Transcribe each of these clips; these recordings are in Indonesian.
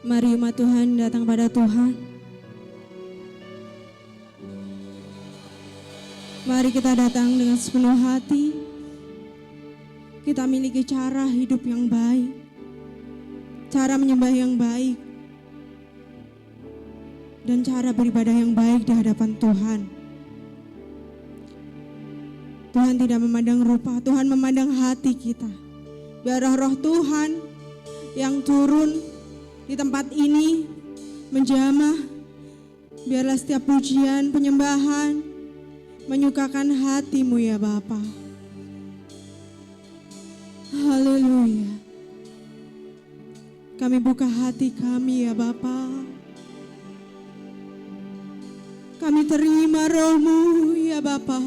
Mari umat Tuhan datang pada Tuhan. Mari kita datang dengan sepenuh hati. Kita miliki cara hidup yang baik, cara menyembah yang baik, dan cara beribadah yang baik di hadapan Tuhan. Tuhan tidak memandang rupa, Tuhan memandang hati kita. Biar roh Tuhan yang turun di tempat ini menjamah, biarlah setiap pujian, penyembahan menyukakan hatimu ya Bapa. Haleluya. Kami buka hati kami ya Bapa. Kami terima roh-Mu ya Bapa.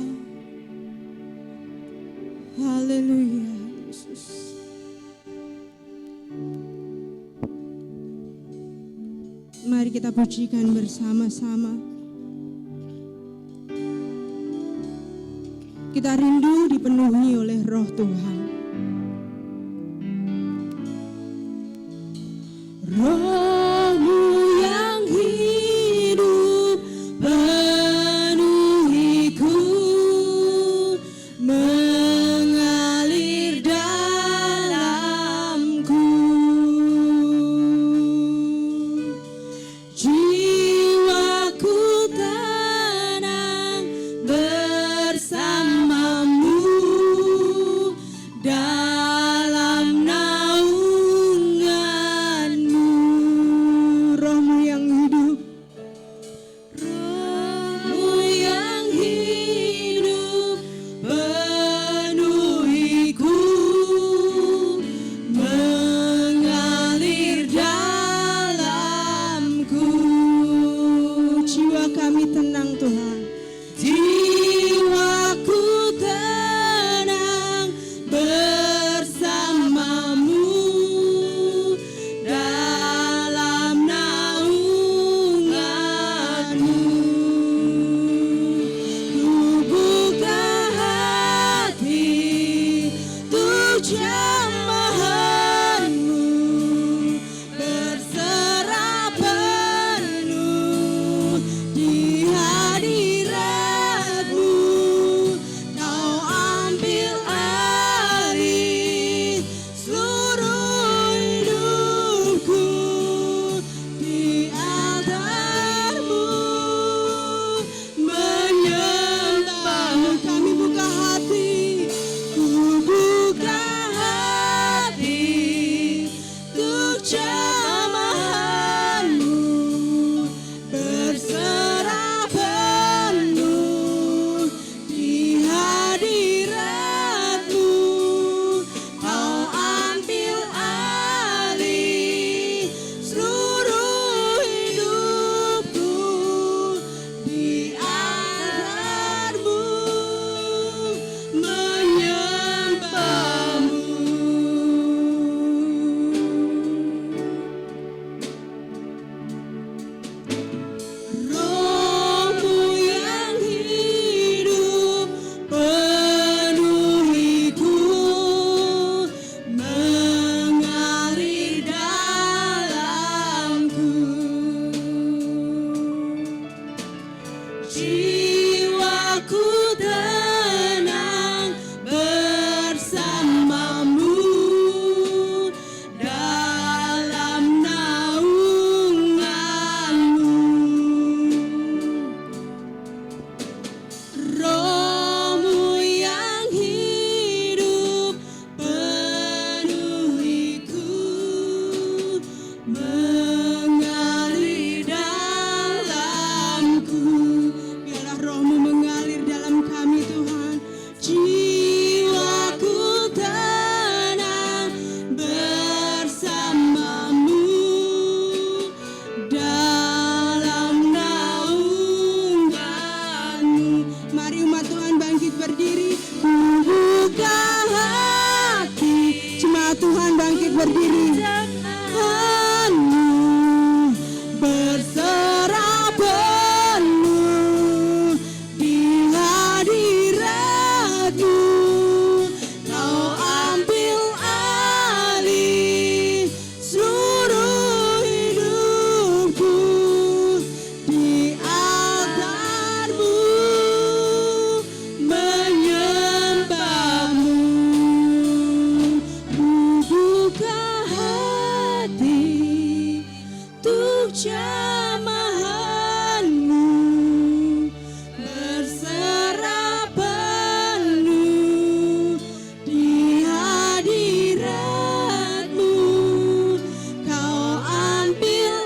Haleluya Yesus. Mari kita pujikan bersama-sama. Kita rindu dipenuhi oleh roh Tuhan. Roh-Mu yang hidup penuhiku, mengalir dalamku. Jiwaku tenang bersamamu dalam naunganmu. jamahan-Mu, berserah penuh di hadirat-Mu. Kau ambil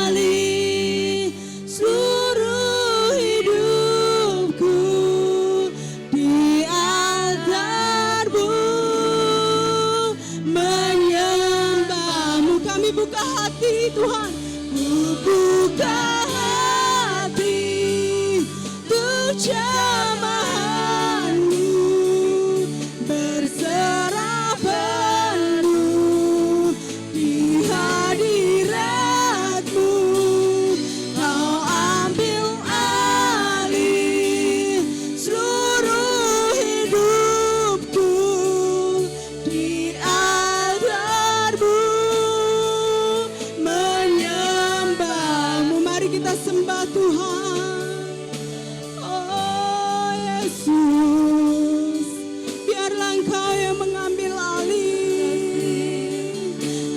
alih seluruh hidupku di altar-Mu, menyembah-Mu. Kami buka hati Tuhan, ku buka hati untuk jamahan-Mu, berserah penuh di hadirat-Mu. Kau ambil alih seluruh hidupku di altar-Mu, menyembah-Mu. Mari kita sembah Tuhan. Oh Yesus, biarlah Engkau yang mengambil alih.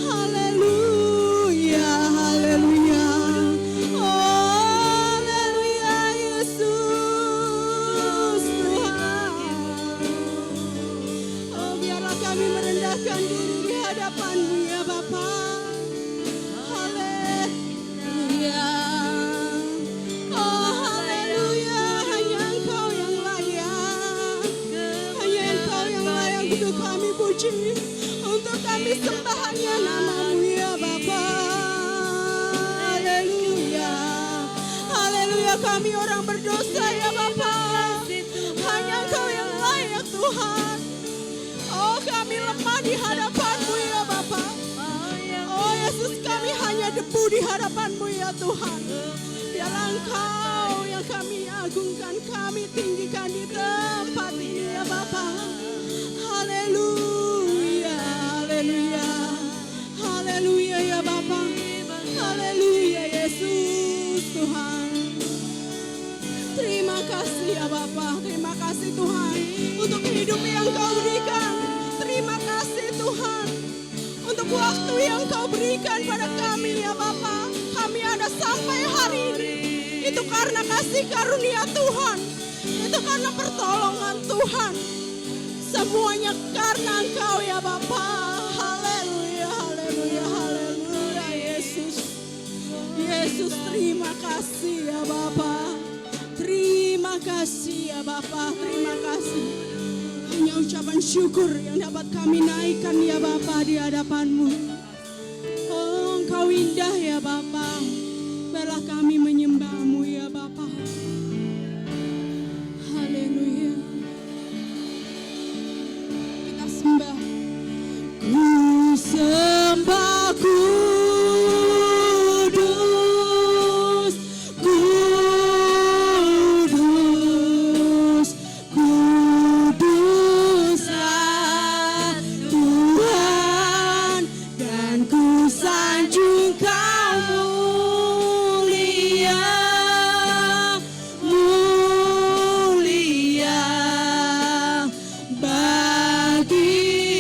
Haleluya, haleluya. Oh haleluya Yesus Tuhan. Oh biarlah kami merendahkan diri di hadapan-Mu ya Bapa. Haleluya. Oh haleluya, hanya Engkau yang layak. Hanya Engkau yang layak untuk kami puji, untuk kami sembah hanya nama-Mu ya Bapa. Haleluya. Haleluya, kami orang berdosa ya Bapa. Hanya Engkau yang layak Tuhan. Oh kami lemah di hadapan-Mu ya Bapa. Oh Yesus, kami hanya debu di hadapan-Mu ya Tuhan. Biarlah Engkau yang kami agungkan, kami tinggikan di tempat ini ya Bapa. Haleluya, haleluya. Haleluya ya Bapa. Haleluya Yesus Tuhan. Terima kasih ya Bapa. Terima kasih Tuhan untuk hidup yang Kau berikan. Terima kasih Tuhan untuk waktu yang Kau berikan pada kami ya Bapa. Kami ada sampai hari ini. Itu karena kasih karunia Tuhan. Itu karena pertolongan Tuhan. Semuanya karena Engkau ya Bapa. Haleluya, haleluya, haleluya Yesus. Yesus, terima kasih ya Bapa. Terima kasih ya Bapa. Terima kasih. Hanya ucapan syukur yang dapat kami naikkan ya Bapa di hadapan-Mu. Oh Engkau indah ya Bapa. Biarlah kami menyembah-Mu ya Bapa. Haleluya. Kita sembah. Ku sembah kudus, kudus, kuduslah Tuhan, dan ku sanjung Kau mulia, mulia bagi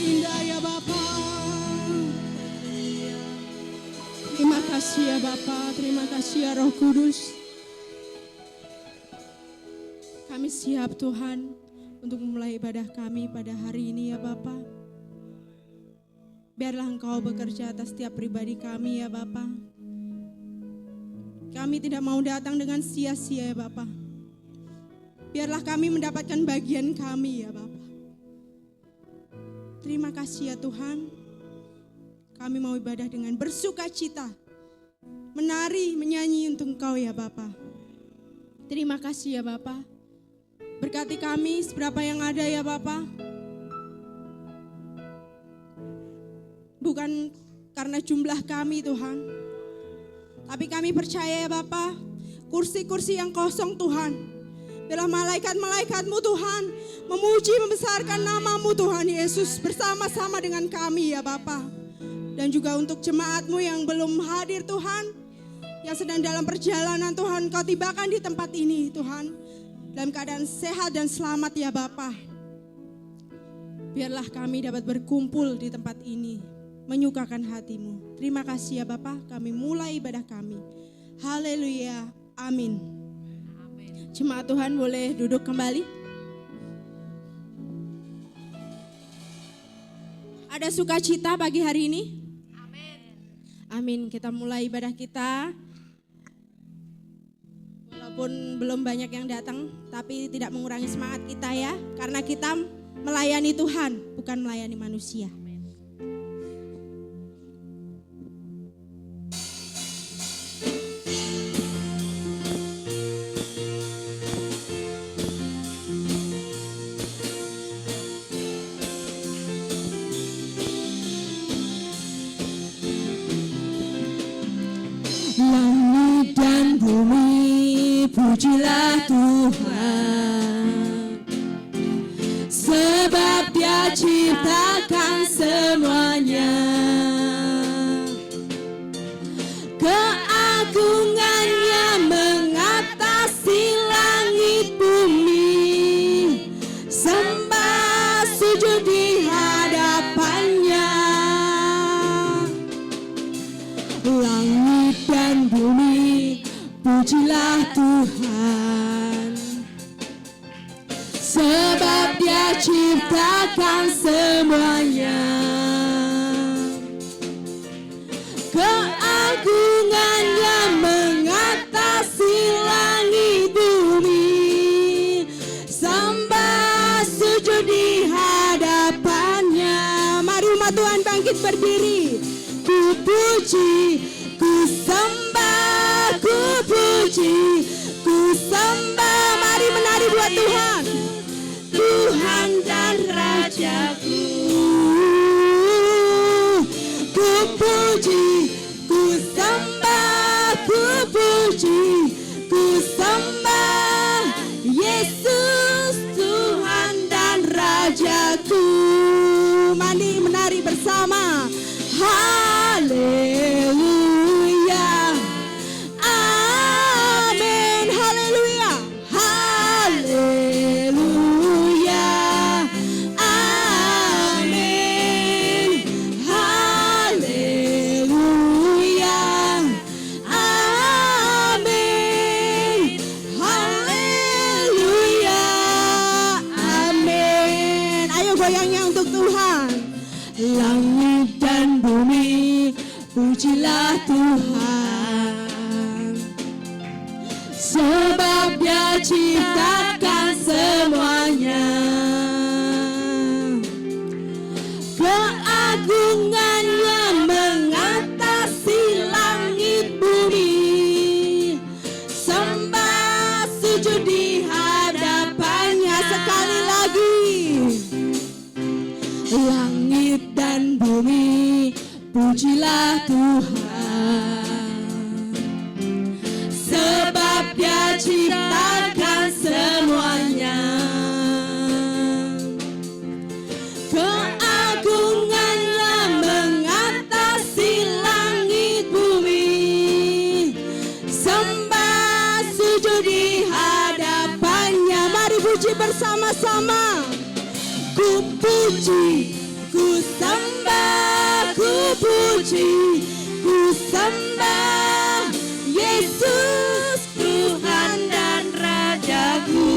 indah ya Bapa. Terima kasih ya Bapa, terima kasih ya Roh Kudus. Kami siap Tuhan untuk memulai ibadah kami pada hari ini ya Bapa. Biarlah Engkau bekerja atas setiap pribadi kami ya Bapa. Kami tidak mau datang dengan sia-sia ya Bapa. Biarlah kami mendapatkan bagian kami ya Bapa. Terima kasih ya Tuhan. Kami mau ibadah dengan bersuka cita. Menari, menyanyi untuk Engkau ya Bapa. Terima kasih ya Bapa. Berkati kami seberapa yang ada ya Bapa. Bukan karena jumlah kami Tuhan. Tapi kami percaya ya Bapa. Kursi-kursi yang kosong Tuhan. Biarlah malaikat-malaikat-Mu Tuhan. Memuji, membesarkan nama-Mu Tuhan Yesus. Bersama-sama dengan kami ya Bapa. Dan juga untuk jemaat-Mu yang belum hadir Tuhan. Yang sedang dalam perjalanan Tuhan. Kau tibakan di tempat ini Tuhan. Dalam keadaan sehat dan selamat ya Bapa. Biarlah kami dapat berkumpul di tempat ini, menyukakan hati-Mu. Terima kasih ya Bapa, kami mulai ibadah kami. Haleluya, amin. Jemaat Tuhan boleh duduk kembali. Ada sukacita pagi hari ini? Amin. Amin, kita mulai ibadah kita. Walaupun belum banyak yang datang, tapi tidak mengurangi semangat kita ya. Karena kita melayani Tuhan, bukan melayani manusia. Langit dan bumi, pujilah Tuhan, sebab Dia ciptakan semuanya. Keagungannya mengatasi langit bumi, sembah sujud di hadapannya. Langit dan bumi, pujilah Tuhan, sebab Dia ciptakan semuanya. Keagungannya mengatasi langit bumi, sembah sujud di hadapannya. Mari umat Tuhan bangkit berdiri. Ku puji, ku sembah, ku puji, ku sembah. Mari menari buat Tuhan. Tuhan dan Rajaku. Ku puji, ku sembah, ku puji, ku sembah. Yesus Tuhan dan Rajaku. Mari menari bersama. Haleluya, amin. Haleluya, haleluya, amin. Haleluya, amin. Haleluya, amin. Ayo goyangnya untuk Tuhan. Langit dan bumi, pujilah Tuhan, sebab Dia ciptakan semuanya. Keagungannya mengatasi langit bumi, sembah sujud di hadapannya. Sekali lagi. Langit dan bumi, pujilah Tuhan, sebab Dia ciptakan semuanya. Keagungannya mengatasi langit bumi, sembah sujud di hadapannya. Mari puji bersama-sama. Ku puji, ku puji, ku sembah Yesus Tuhan dan Rajaku.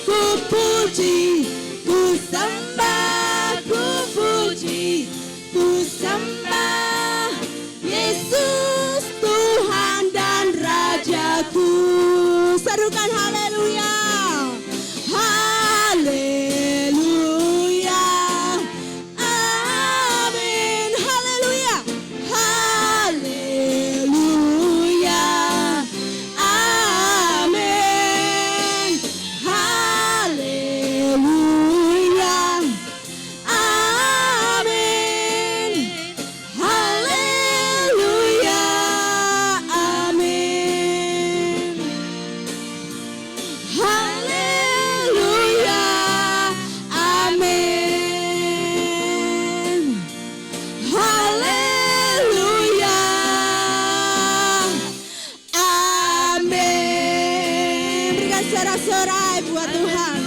Ku puji, ku sembah, ku puji, ku sembah Yesus Tuhan dan Rajaku. Serukan haleluya. Haleluya. Amin. Haleluya. Haleluya. Amin. Haleluya. Amin. Haleluya. Amin. Haleluya. Amin. Haleluya. Amin. Berikan sorak-sorai buat Tuhan.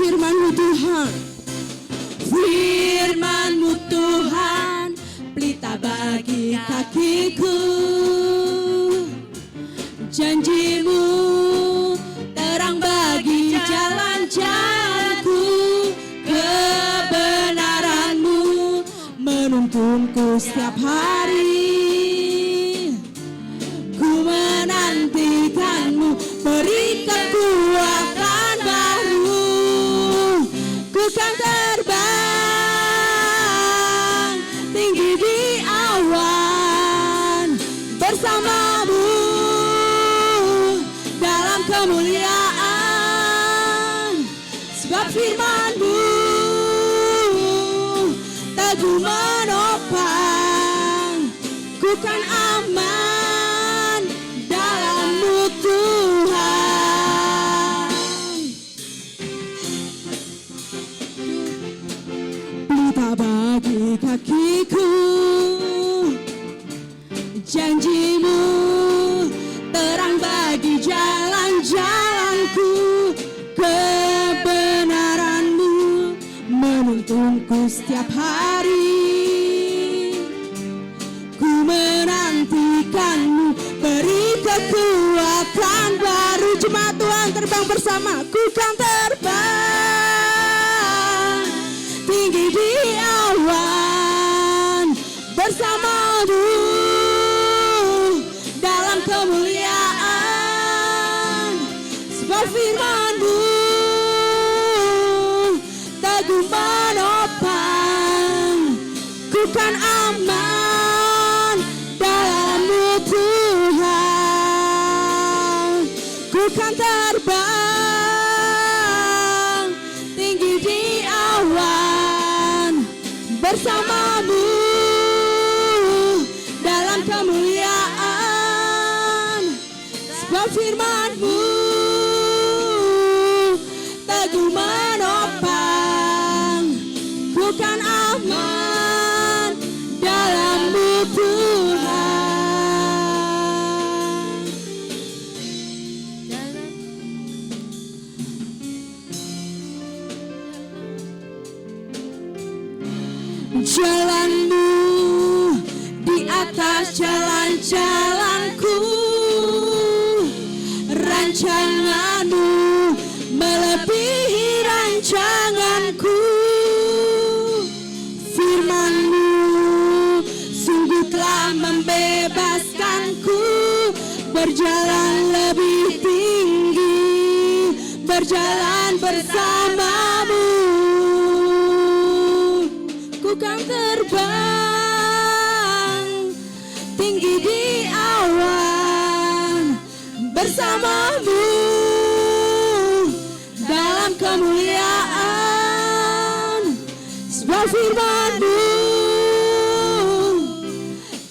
Firman-Mu Tuhan, firman-Mu Tuhan, pelita bagi kakiku. Janji-Mu terang bagi jalan-jalanku. Kebenaran-Mu menuntunku setiap hari. Ku menantikan-Mu, beri kekuatan baru. Ku kan terbang tinggi di awan bersama-Mu dalam kemuliaan. Sebab firman-Mu teguh menopang. Ku kan aman dalam-Mu Tuhan. Pelita bagi kakiku, janji-Mu terang bagi jalan-jalanku. Kebenaran-Mu menuntunku setiap hari. Ku menantikan-Mu, beri kekuatan baru. Jemaat Tuhan terbang bersama. Ku kan terbang tinggi di awan bersama-Mu dalam kemuliaan. Sebab firman-Mu teguh menopang. Ku kan aman dalam-Mu Tuhan. Ku kan terbang tinggi di awan bersama-Mu dalam kemuliaan. Sebab firman-Mu teguh menopang. Ku kan aman dalam-Mu Tuhan. Jalan-Mu di atas jalan-jalanku. Rancangan-Mu melebihi rancanganku. Firman-Mu sungguh telah membebaskanku. Berjalan lebih tinggi, berjalan bersama-Mu. Ku kan terbang tinggi di awan bersama-Mu dalam kemuliaan. firman-Mu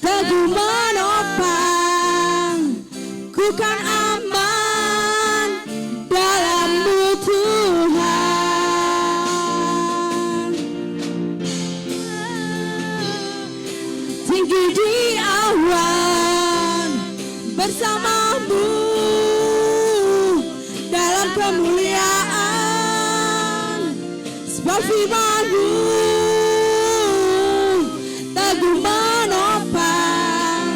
teguh menopang, ku kan aman dalam-Mu Tuhan. Tinggi di awan bersama-Mu dalam kemuliaan, sebab firman-Mu teguh menopang,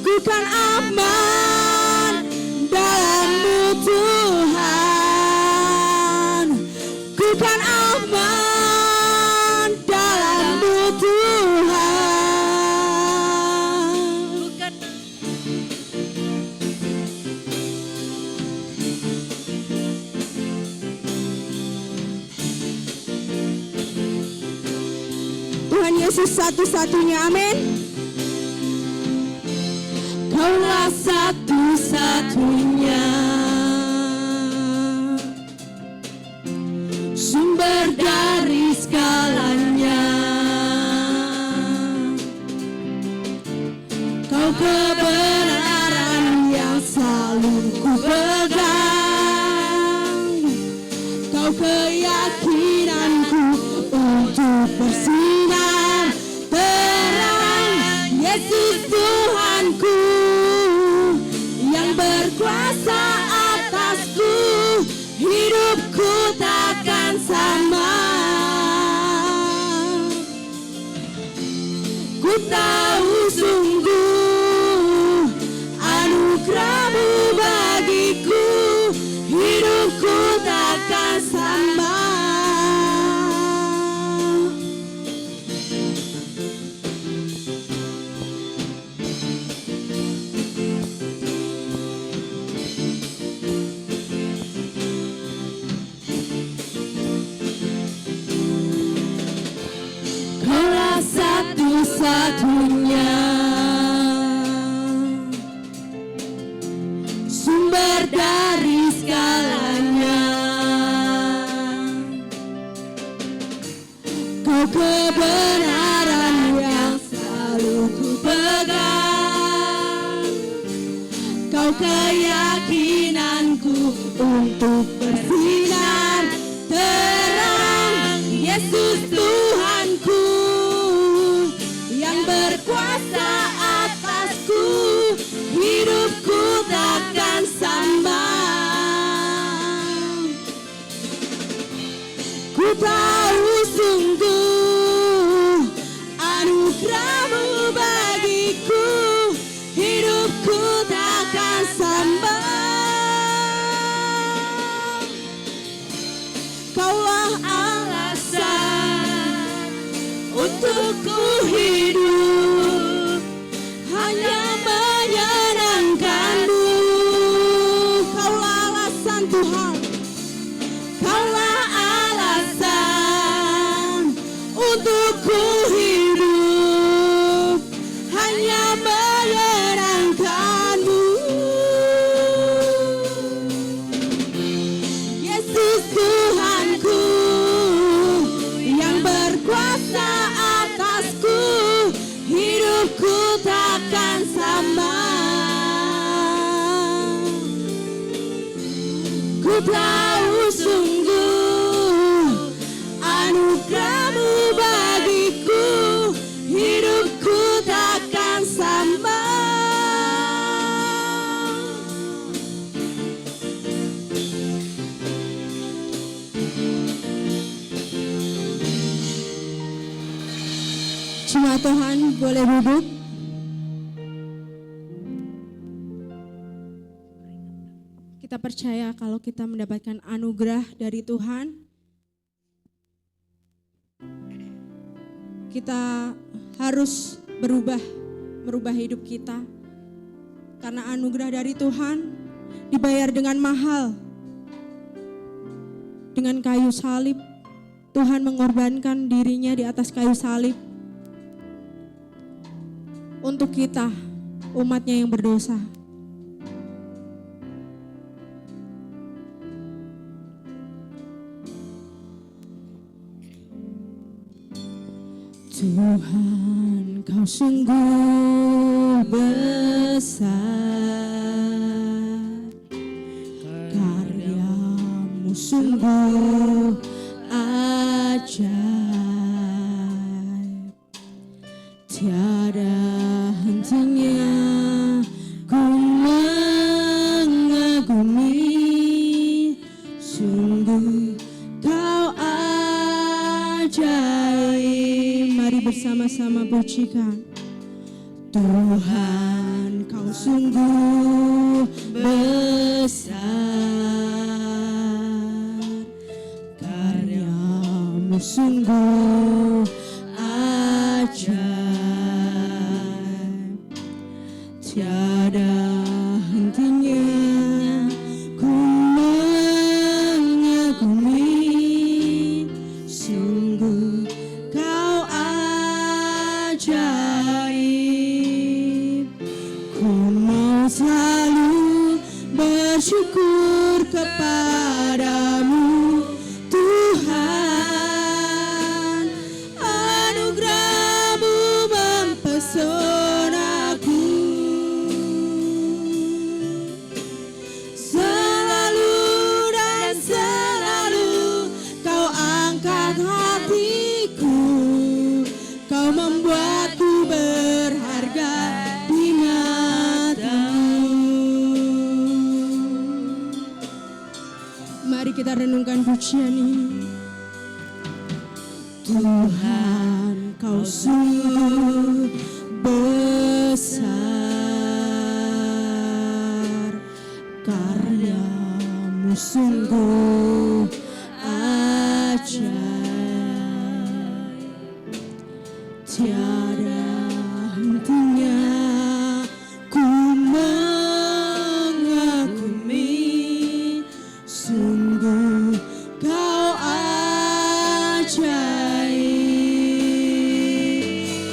ku kan aman dalam-Mu Tuhan, ku kan aman dalam-Mu Tuhan. Tuhan Yesus satu-satunya, amin. Kaulah satu-satunya sumber dari segalanya. Kau kebenaran yang selalu ku pegang, Kau keyakinanku untuk bersinar terang. Yesus Tuhanku yang berkuasa atasku, hidupku takkan sama. Ku tahu sungguh anugerah-Mu bagiku, hidupku takkan sama. Kaulah satu-satunya sumber dari segalanya. Kau kebenaran yang selalu ku pegang, Kau keyakinanku untuk bersinar terang. Yesus Tuhanku yang berkuasa atasku, hidupku takkan sama. Ku tahu sungguh anugerah-Mu bagiku, hidupku takkan sama. Kaulah alasan untuk ku hidup, hanya menyenangkan-Mu. Kaulah alasan Tuhan, Kaulah alasan untuk ku hidup, hanya menyenangkan-Mu. Yesus Tuhanku yang berkuasa atasku, hidupku takkan sama. Ku tahu sungguh anugerah-Mu bagiku, hidupku takkan sama. Jemaat Tuhan boleh duduk. Kita percaya kalau kita mendapatkan anugerah dari Tuhan, kita harus merubah hidup kita. Karena anugerah dari Tuhan dibayar dengan mahal. Dengan kayu salib, Tuhan mengorbankan dirinya di atas kayu salib untuk kita, umatnya yang berdosa. Tuhan, kau sungguh besar, karyamu sungguh ajaib, tiada hentinya ku mengagumi, sungguh kau ajaib. Mari bersama-sama pujikan. Tuhan, kau sungguh besar, karyamu sungguh ajaib, tiada hentinya ku mengagumi, sungguh kau ajaib. Ku mau selalu bersyukur kepadamu Tuhan, anugerah-Mu mempesonaku, selalu dan selalu kau angkat hatiku, kau membuatku berharga di mata-Mu. Mari kita renungkan pujian ini. Tuhan, kau sungguh besar, karyamu sungguh ajaib, tiada hentinya ku mengagumi, sungguh kau ajaib.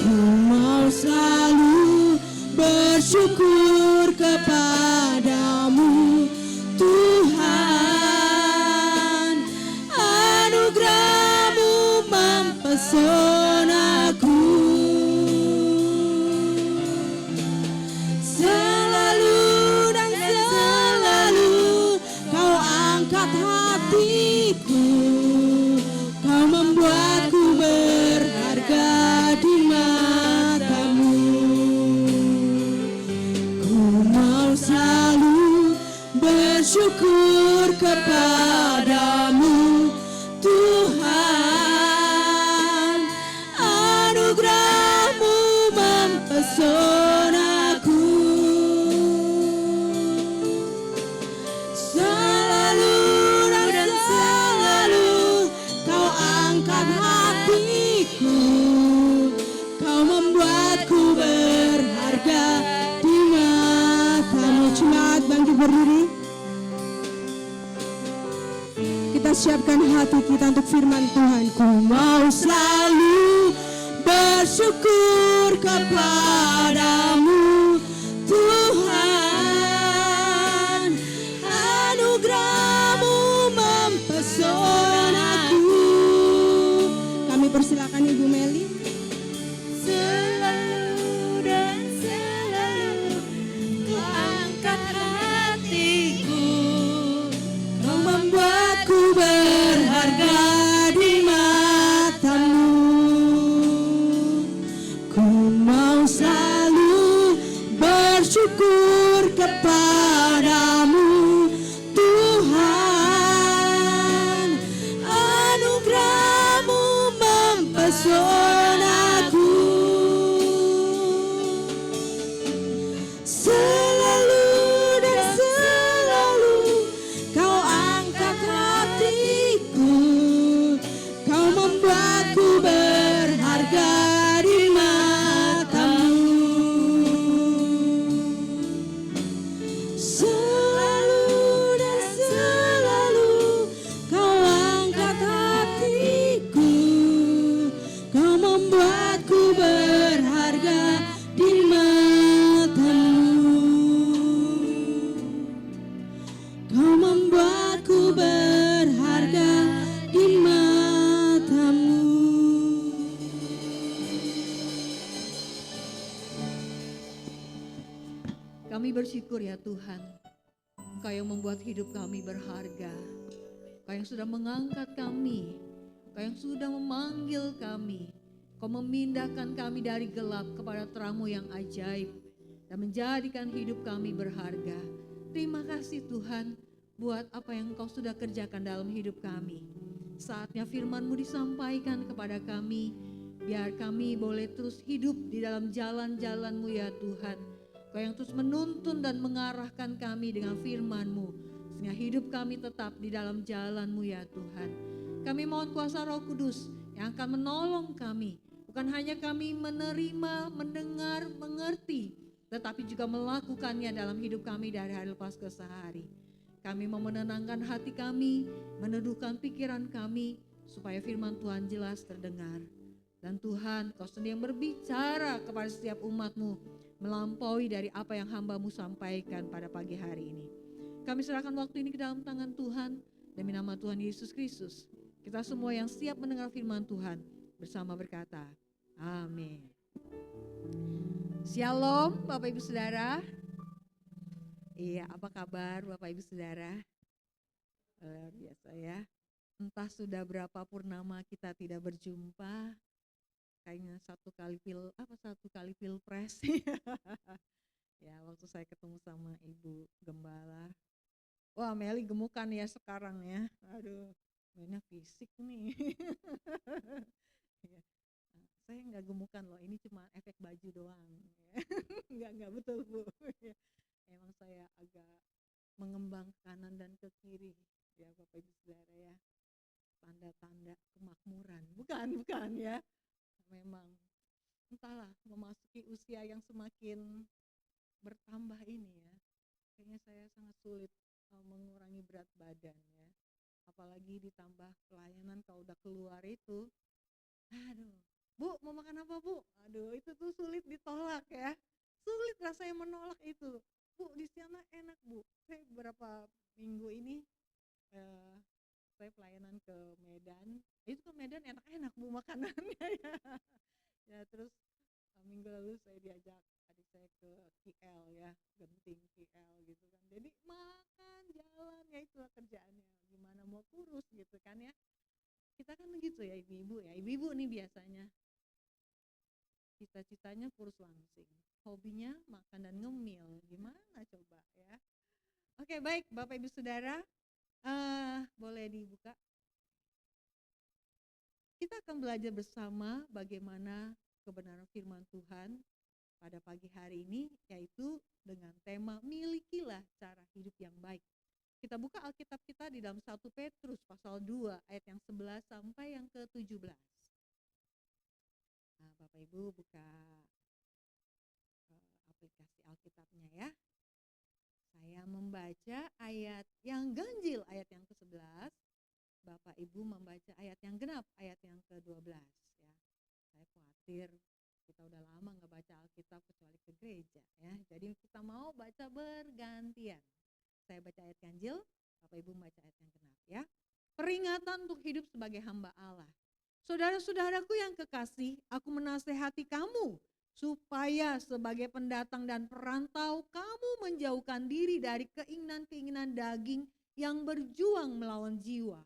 Ku mau selalu bersyukur kepadamu Tuhan, anugerah-Mu mempesonaku, selalu dan selalu kau angkat hatiku, kau membuatku berharga di mata-Mu. Ku mau selalu bersyukur kepadamu Tuhan, anugerah-Mu mempesonaku, selalu dan selalu kau angkat hatiku, kau membuatku berharga di mata-Mu. Jemaat bangkit berdiri. Kita siapkan hati kita untuk firman Tuhan. Ku mau selalu bersyukur kepadamu Tuhan, anugerah-Mu mempesonaku. Kami persilakan Ibu Meli. Selalu dan selalu kau angkat hatiku, Kau membuatku berharga di mata-Mu. Ku mau selalu bersyukur kepadamu Tuhan, anugerah-Mu mempesonaku, selalu dan selalu kau angkat hatiku, kau membuatku berharga di mata-Mu, selalu dan selalu kau angkat hatiku, kau Kami bersyukur ya Tuhan, Engkau yang membuat hidup kami berharga. Engkau yang sudah mengangkat kami, Engkau yang sudah memanggil kami. Kau memindahkan kami dari gelap kepada terang-Mu yang ajaib dan menjadikan hidup kami berharga. Terima kasih Tuhan buat apa yang Engkau sudah kerjakan dalam hidup kami. Saatnya firman-Mu disampaikan kepada kami, biar kami boleh terus hidup di dalam jalan-jalan-Mu ya Tuhan. Kau yang terus menuntun dan mengarahkan kami dengan firman-Mu, sehingga hidup kami tetap di dalam jalan-Mu ya Tuhan. Kami mohon kuasa Roh Kudus yang akan menolong kami. Bukan hanya kami menerima, mendengar, mengerti, tetapi juga melakukannya dalam hidup kami dari hari lepas ke sehari. Kami mau menenangkan hati kami, meneduhkan pikiran kami, supaya firman Tuhan jelas terdengar. Dan Tuhan, Kau sendiri yang berbicara kepada setiap umat-Mu, melampaui dari apa yang hamba-Mu sampaikan pada pagi hari ini. Kami serahkan waktu ini ke dalam tangan Tuhan, demi nama Tuhan Yesus Kristus. Kita semua yang siap mendengar firman Tuhan, bersama berkata, amin. Shalom Bapak Ibu Saudara. Iya, apa kabar Bapak Ibu Saudara? Luar biasa ya. Entah sudah berapa purnama kita tidak berjumpa. Kayaknya satu kali pilpres. Ya, waktu saya ketemu sama Ibu Gembala. Wah, Meli gemukan ya sekarang ya. Aduh, mainnya fisik nih. Ya. Saya nggak gemukan loh, ini cuma efek baju doang. Nggak betul Bu. Emang saya agak mengembang kanan dan ke kiri. Ya Bapak Ibu Saudara ya. Tanda-tanda kemakmuran. Bukan ya. Memang entahlah, memasuki usia yang semakin bertambah ini ya. Kayaknya saya sangat sulit mengurangi berat badan ya. Apalagi ditambah pelayanan kalau udah keluar itu. Aduh, Bu mau makan apa Bu? Aduh, itu tuh sulit ditolak ya. Sulit rasanya menolak itu. Bu di sana enak Bu. Saya beberapa minggu ini saya pelayanan ke Medan. Itu ke Medan enak-enak Bu makanannya ya. Ya terus minggu lalu saya diajak adik saya ke KL ya, Genting KL gitu kan. Jadi makan, jalan, ya itulah kerjaannya. Gimana mau kurus gitu kan ya. Kita kan begitu ya ibu-ibu ya. Ibu-ibu nih biasanya cita-citanya kurus langsing. Hobinya makan dan ngemil. Gimana coba ya. Oke baik Bapak Ibu Saudara. Boleh dibuka. Kita akan belajar bersama bagaimana kebenaran firman Tuhan pada pagi hari ini, yaitu dengan tema milikilah cara hidup yang baik. Kita buka Alkitab kita di dalam 1 Petrus pasal 2 ayat yang 11 sampai yang ke-17. Nah, Bapak Ibu buka aplikasi Alkitabnya ya. Saya membaca ayat yang ganjil, ayat yang ke-11. Bapak Ibu membaca ayat yang genap, ayat yang ke-12 ya. Saya khawatir kita udah lama nggak baca Alkitab kecuali ke gereja ya. Jadi kita mau baca bergantian. Saya baca ayat ganjil, Bapak Ibu membaca ayat yang genap ya. Peringatan untuk hidup sebagai hamba Allah. Saudara-saudaraku yang kekasih, aku menasehati kamu supaya sebagai pendatang dan perantau kamu menjauhkan diri dari keinginan-keinginan daging yang berjuang melawan jiwa.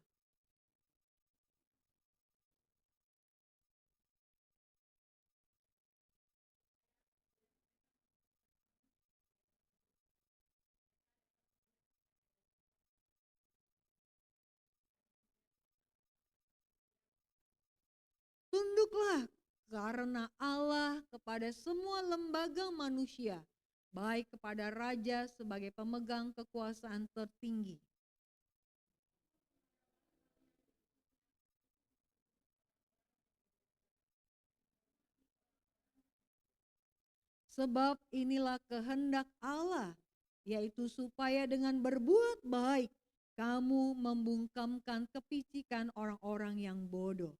Tunduklah karena Allah kepada semua lembaga manusia, baik kepada raja sebagai pemegang kekuasaan tertinggi. Sebab inilah kehendak Allah, yaitu supaya dengan berbuat baik kamu membungkamkan kepicikan orang-orang yang bodoh.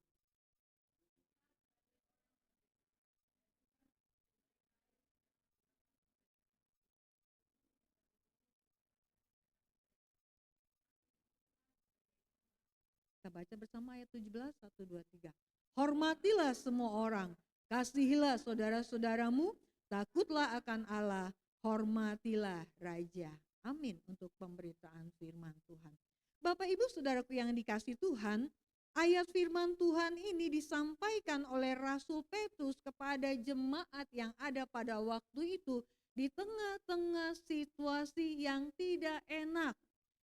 Kita baca bersama ayat 17, 1, 2, 3. Hormatilah semua orang, kasihilah saudara-saudaramu, takutlah akan Allah, hormatilah raja. Amin untuk pemberitaan firman Tuhan. Bapak Ibu Saudaraku yang dikasihi Tuhan, ayat firman Tuhan ini disampaikan oleh Rasul Petrus kepada jemaat yang ada pada waktu itu di tengah-tengah situasi yang tidak enak,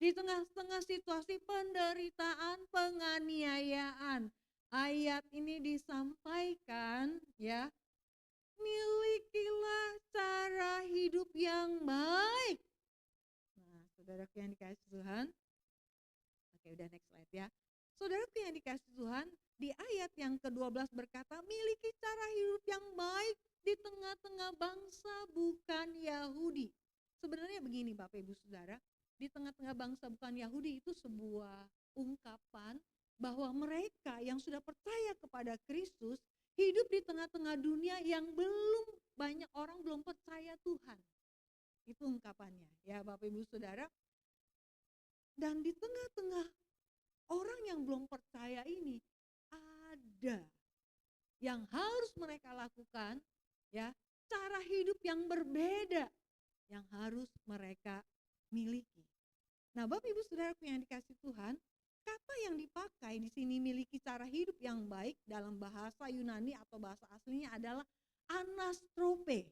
di tengah-tengah situasi penderitaan, penganiayaan. Ayat ini disampaikan ya, milikilah cara hidup yang baik. Nah, saudaraku yang dikasihi Tuhan, oke udah next slide ya. Saudaraku yang dikasihi Tuhan, di ayat yang ke-12 berkata, miliki cara hidup yang baik di tengah-tengah bangsa bukan Yahudi. Sebenarnya begini Bapak Ibu Saudara, di tengah-tengah bangsa bukan Yahudi itu sebuah ungkapan bahwa mereka yang sudah percaya kepada Kristus hidup di tengah-tengah dunia yang banyak orang belum percaya Tuhan. Itu ungkapannya ya Bapak Ibu Saudara. Dan di tengah-tengah orang yang belum percaya ini ada yang harus mereka lakukan ya, cara hidup yang berbeda yang harus mereka miliki. Nah, Bapak Ibu Saudaraku yang dikasihi Tuhan, kata yang dipakai di sini miliki cara hidup yang baik dalam bahasa Yunani atau bahasa aslinya adalah anastrope.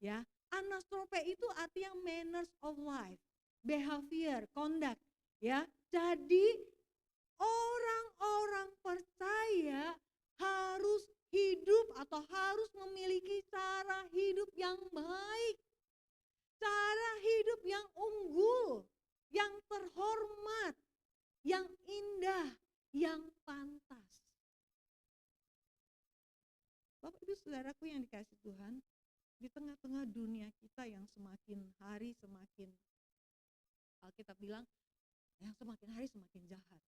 Ya, anastrope itu artinya manners of life, behavior, conduct. Ya, jadi orang-orang percaya harus hidup atau harus memiliki cara hidup yang baik, cara hidup yang unggul, yang terhormat, yang indah, yang pantas. Bapak Ibu Saudaraku yang dikasihi Tuhan, di tengah-tengah dunia kita yang semakin hari semakin, Alkitab bilang, yang semakin hari semakin jahat.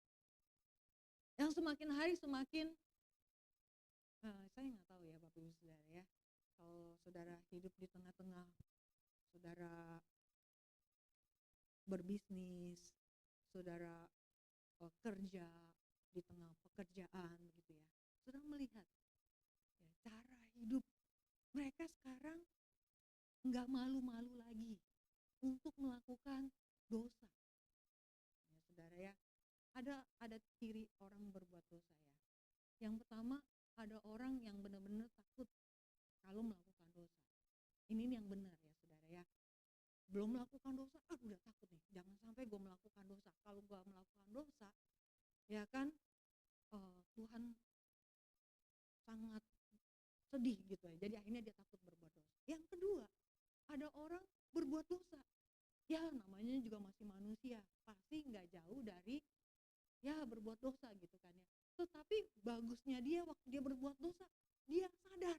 Yang semakin hari semakin, saya nggak tahu ya Bapak Ibu Saudara ya, kalau saudara hidup di tengah-tengah, saudara berbisnis, saudara kerja di tengah pekerjaan gitu ya, saudara melihat ya, cara hidup mereka sekarang nggak malu-malu lagi untuk melakukan dosa. Ya, saudara ya, ada ciri orang berbuat dosa ya. Yang pertama, ada orang yang benar-benar takut kalau melakukan dosa. Ini yang benar ya saudara ya. Belum melakukan dosa, udah takut nih, jangan sampai gue melakukan dosa. Kalau gue melakukan dosa, ya kan Tuhan sangat sedih gitu ya. Jadi akhirnya dia takut berbuat dosa. Yang kedua, ada orang berbuat dosa. Ya namanya juga masih manusia, pasti nggak jauh dari ya berbuat dosa gitu kan ya. Tetapi bagusnya dia waktu dia berbuat dosa, dia sadar.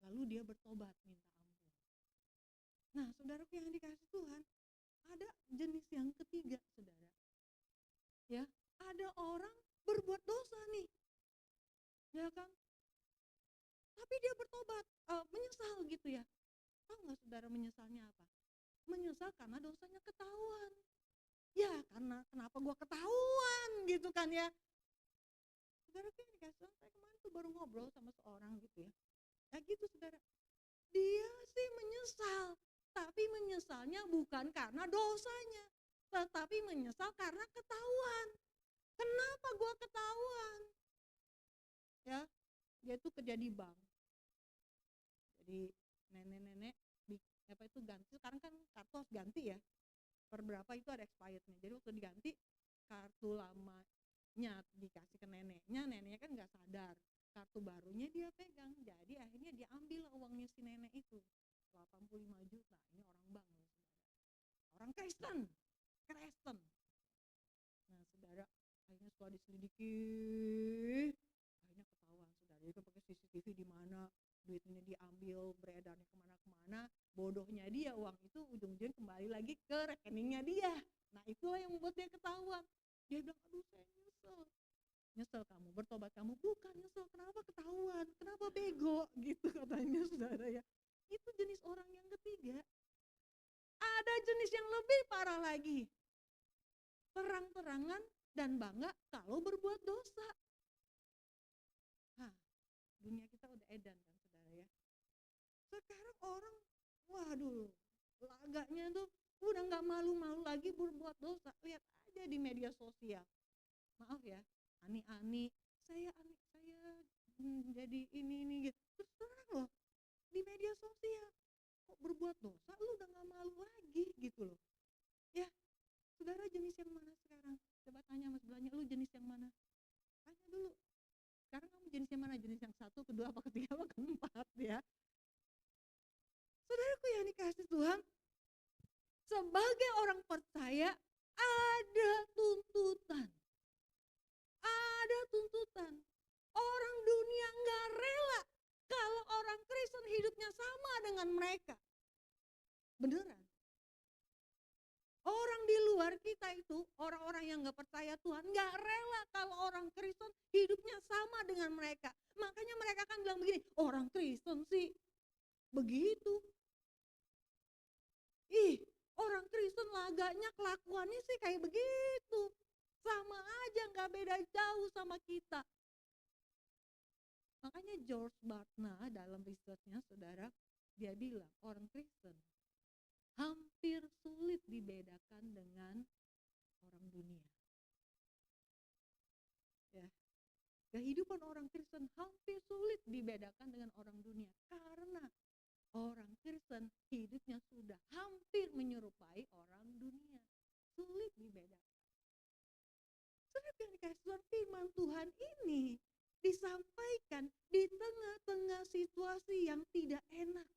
Lalu dia bertobat, minta ampun. Nah, saudaraku yang dikasihi Tuhan, ada jenis yang ketiga, saudara. Ya, ada orang berbuat dosa nih. Ya kan? Tapi dia bertobat, menyesal gitu ya. Tahu nggak saudara menyesalnya apa? Menyesal karena dosanya ketahuan. Ya, karena kenapa gua ketahuan gitu kan ya. Saudara yang dikasih Tuhan, saya kemarin tuh baru ngobrol sama seorang gitu ya. Ya gitu saudara. Dia sih menyesal, tapi menyesalnya bukan karena dosanya, tetapi menyesal karena ketahuan. Kenapa gua ketahuan? Ya, dia tuh kerja di bank. Jadi nenek-nenek apa itu ganti, sekarang kan kartu harus ganti ya. Per berapa itu ada expirednya. Jadi waktu diganti kartu lamanya dikasih ke neneknya kan nggak sadar. Kartu barunya dia pegang. Jadi akhirnya dia ambil uangnya si nenek itu. 85 juta. Ini orang bank loh saudara. Orang Kristen. Nah saudara, akhirnya setelah diselidiki, akhirnya ketahuan saudara. Jadi kan pakai CCTV di mana duitnya diambil, beredarnya kemana-kemana. Bodohnya dia, uang itu ujung-ujungnya kembali lagi ke rekeningnya dia. Nah itulah yang membuat dia ketahuan. Dia bilang, aduh saya nyesel. Nyesel kamu, bertobat kamu? Bukan nyesel, kenapa ketahuan? Kenapa bego? Gitu katanya saudara ya. Itu jenis orang yang ketiga. Ada jenis yang lebih parah lagi. Terang-terangan dan bangga kalau berbuat dosa. Nah, dunia kita udah edan kan saudara ya. Sekarang orang waduh, laganya tuh udah nggak malu-malu lagi berbuat dosa. Lihat aja di media sosial. Maaf ya, ani-ani, saya jadi ini gitu. Terus terang loh, di media sosial kok berbuat dosa, lu udah nggak malu lagi gitu loh. Ya, saudara jenis yang mana sekarang? Coba tanya sama sebelahnya, lu jenis yang mana? Tanya dulu. Sekarang kamu jenis yang mana? Jenis yang satu, kedua, apa ketiga, apa keempat ya? Saudaraku yang dikasih Tuhan, sebagai orang percaya ada tuntutan. Ada tuntutan. Orang dunia nggak rela kalau orang Kristen hidupnya sama dengan mereka. Beneran. Orang di luar kita itu, orang-orang yang nggak percaya Tuhan, nggak rela kalau orang Kristen hidupnya sama dengan mereka. Makanya mereka kan bilang begini, orang Kristen sih begitu. Ih, orang Kristen laganya, kelakuannya sih kayak begitu. Sama aja, nggak beda jauh sama kita. Makanya George Barna dalam risetnya, saudara, dia bilang orang Kristen hampir sulit dibedakan dengan orang dunia. Ya, kehidupan orang Kristen hampir sulit dibedakan dengan orang dunia karena orang Kristen hidupnya sudah hampir menyerupai orang dunia. Sulit dibedakan. Saudara yang dikasih Tuhan, firman Tuhan ini disampaikan di tengah-tengah situasi yang tidak enak.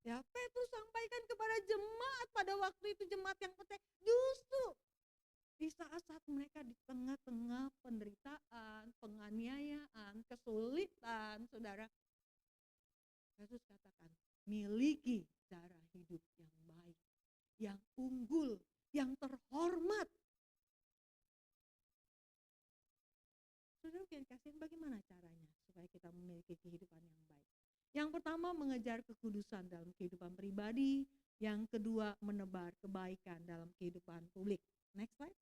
Ya, Petrus sampaikan kepada jemaat pada waktu itu, jemaat yang percaya, justru di saat-saat mereka di tengah-tengah penderitaan, penganiayaan, kesulitan, saudara, Petrus katakan, miliki cara hidup yang baik, yang unggul, yang terhormat. Saudara yang kasihan, bagaimana caranya supaya kita memiliki kehidupan yang baik? Yang pertama, mengejar kekudusan dalam kehidupan pribadi. Yang kedua, menebar kebaikan dalam kehidupan publik. Next slide.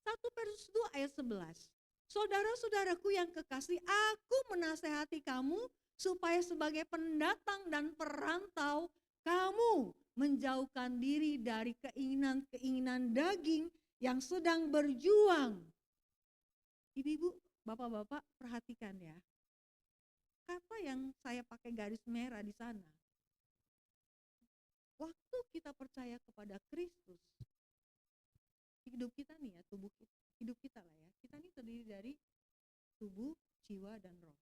1 Petrus 2 ayat 11. Saudara-saudaraku yang kekasih, aku menasehati kamu supaya sebagai pendatang dan perantau, kamu menjauhkan diri dari keinginan-keinginan daging yang sedang berjuang. Ibu-ibu, bapak-bapak, perhatikan ya. Kata yang saya pakai garis merah di sana. Waktu kita percaya kepada Kristus, hidup kita nih ya, tubuh kita, hidup kita lah ya. Kita ini terdiri dari tubuh, jiwa, dan roh.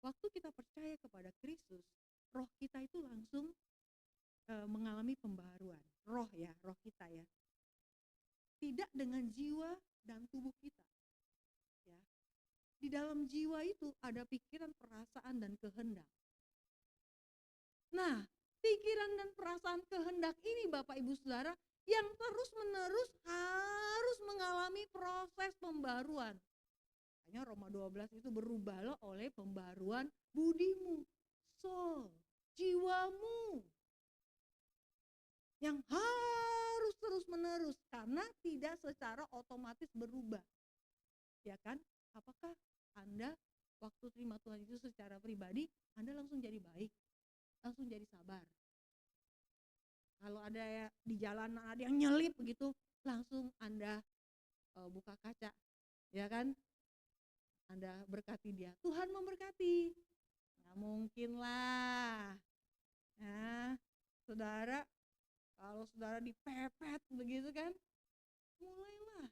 Waktu kita percaya kepada Kristus, roh kita itu langsung mengalami pembaharuan. Roh ya, roh kita ya. Tidak dengan jiwa dan tubuh kita. Ya. Di dalam jiwa itu ada pikiran, perasaan, dan kehendak. Nah, pikiran dan perasaan kehendak ini Bapak Ibu Saudara yang terus-menerus harus mengalami proses pembaruan. Makanya Roma 12 itu berubahlah oleh pembaruan budimu, soul, jiwamu. Yang harus terus-menerus karena tidak secara otomatis berubah. Ya kan? Apakah Anda waktu terima Tuhan itu secara pribadi, Anda langsung jadi baik, langsung jadi sabar? Kalau ada di jalanan ada yang nyelip begitu, langsung Anda buka kaca, ya kan? Anda berkati dia, Tuhan memberkati. Nggak mungkin lah. Nah, saudara, kalau saudara dipepet begitu kan, mulailah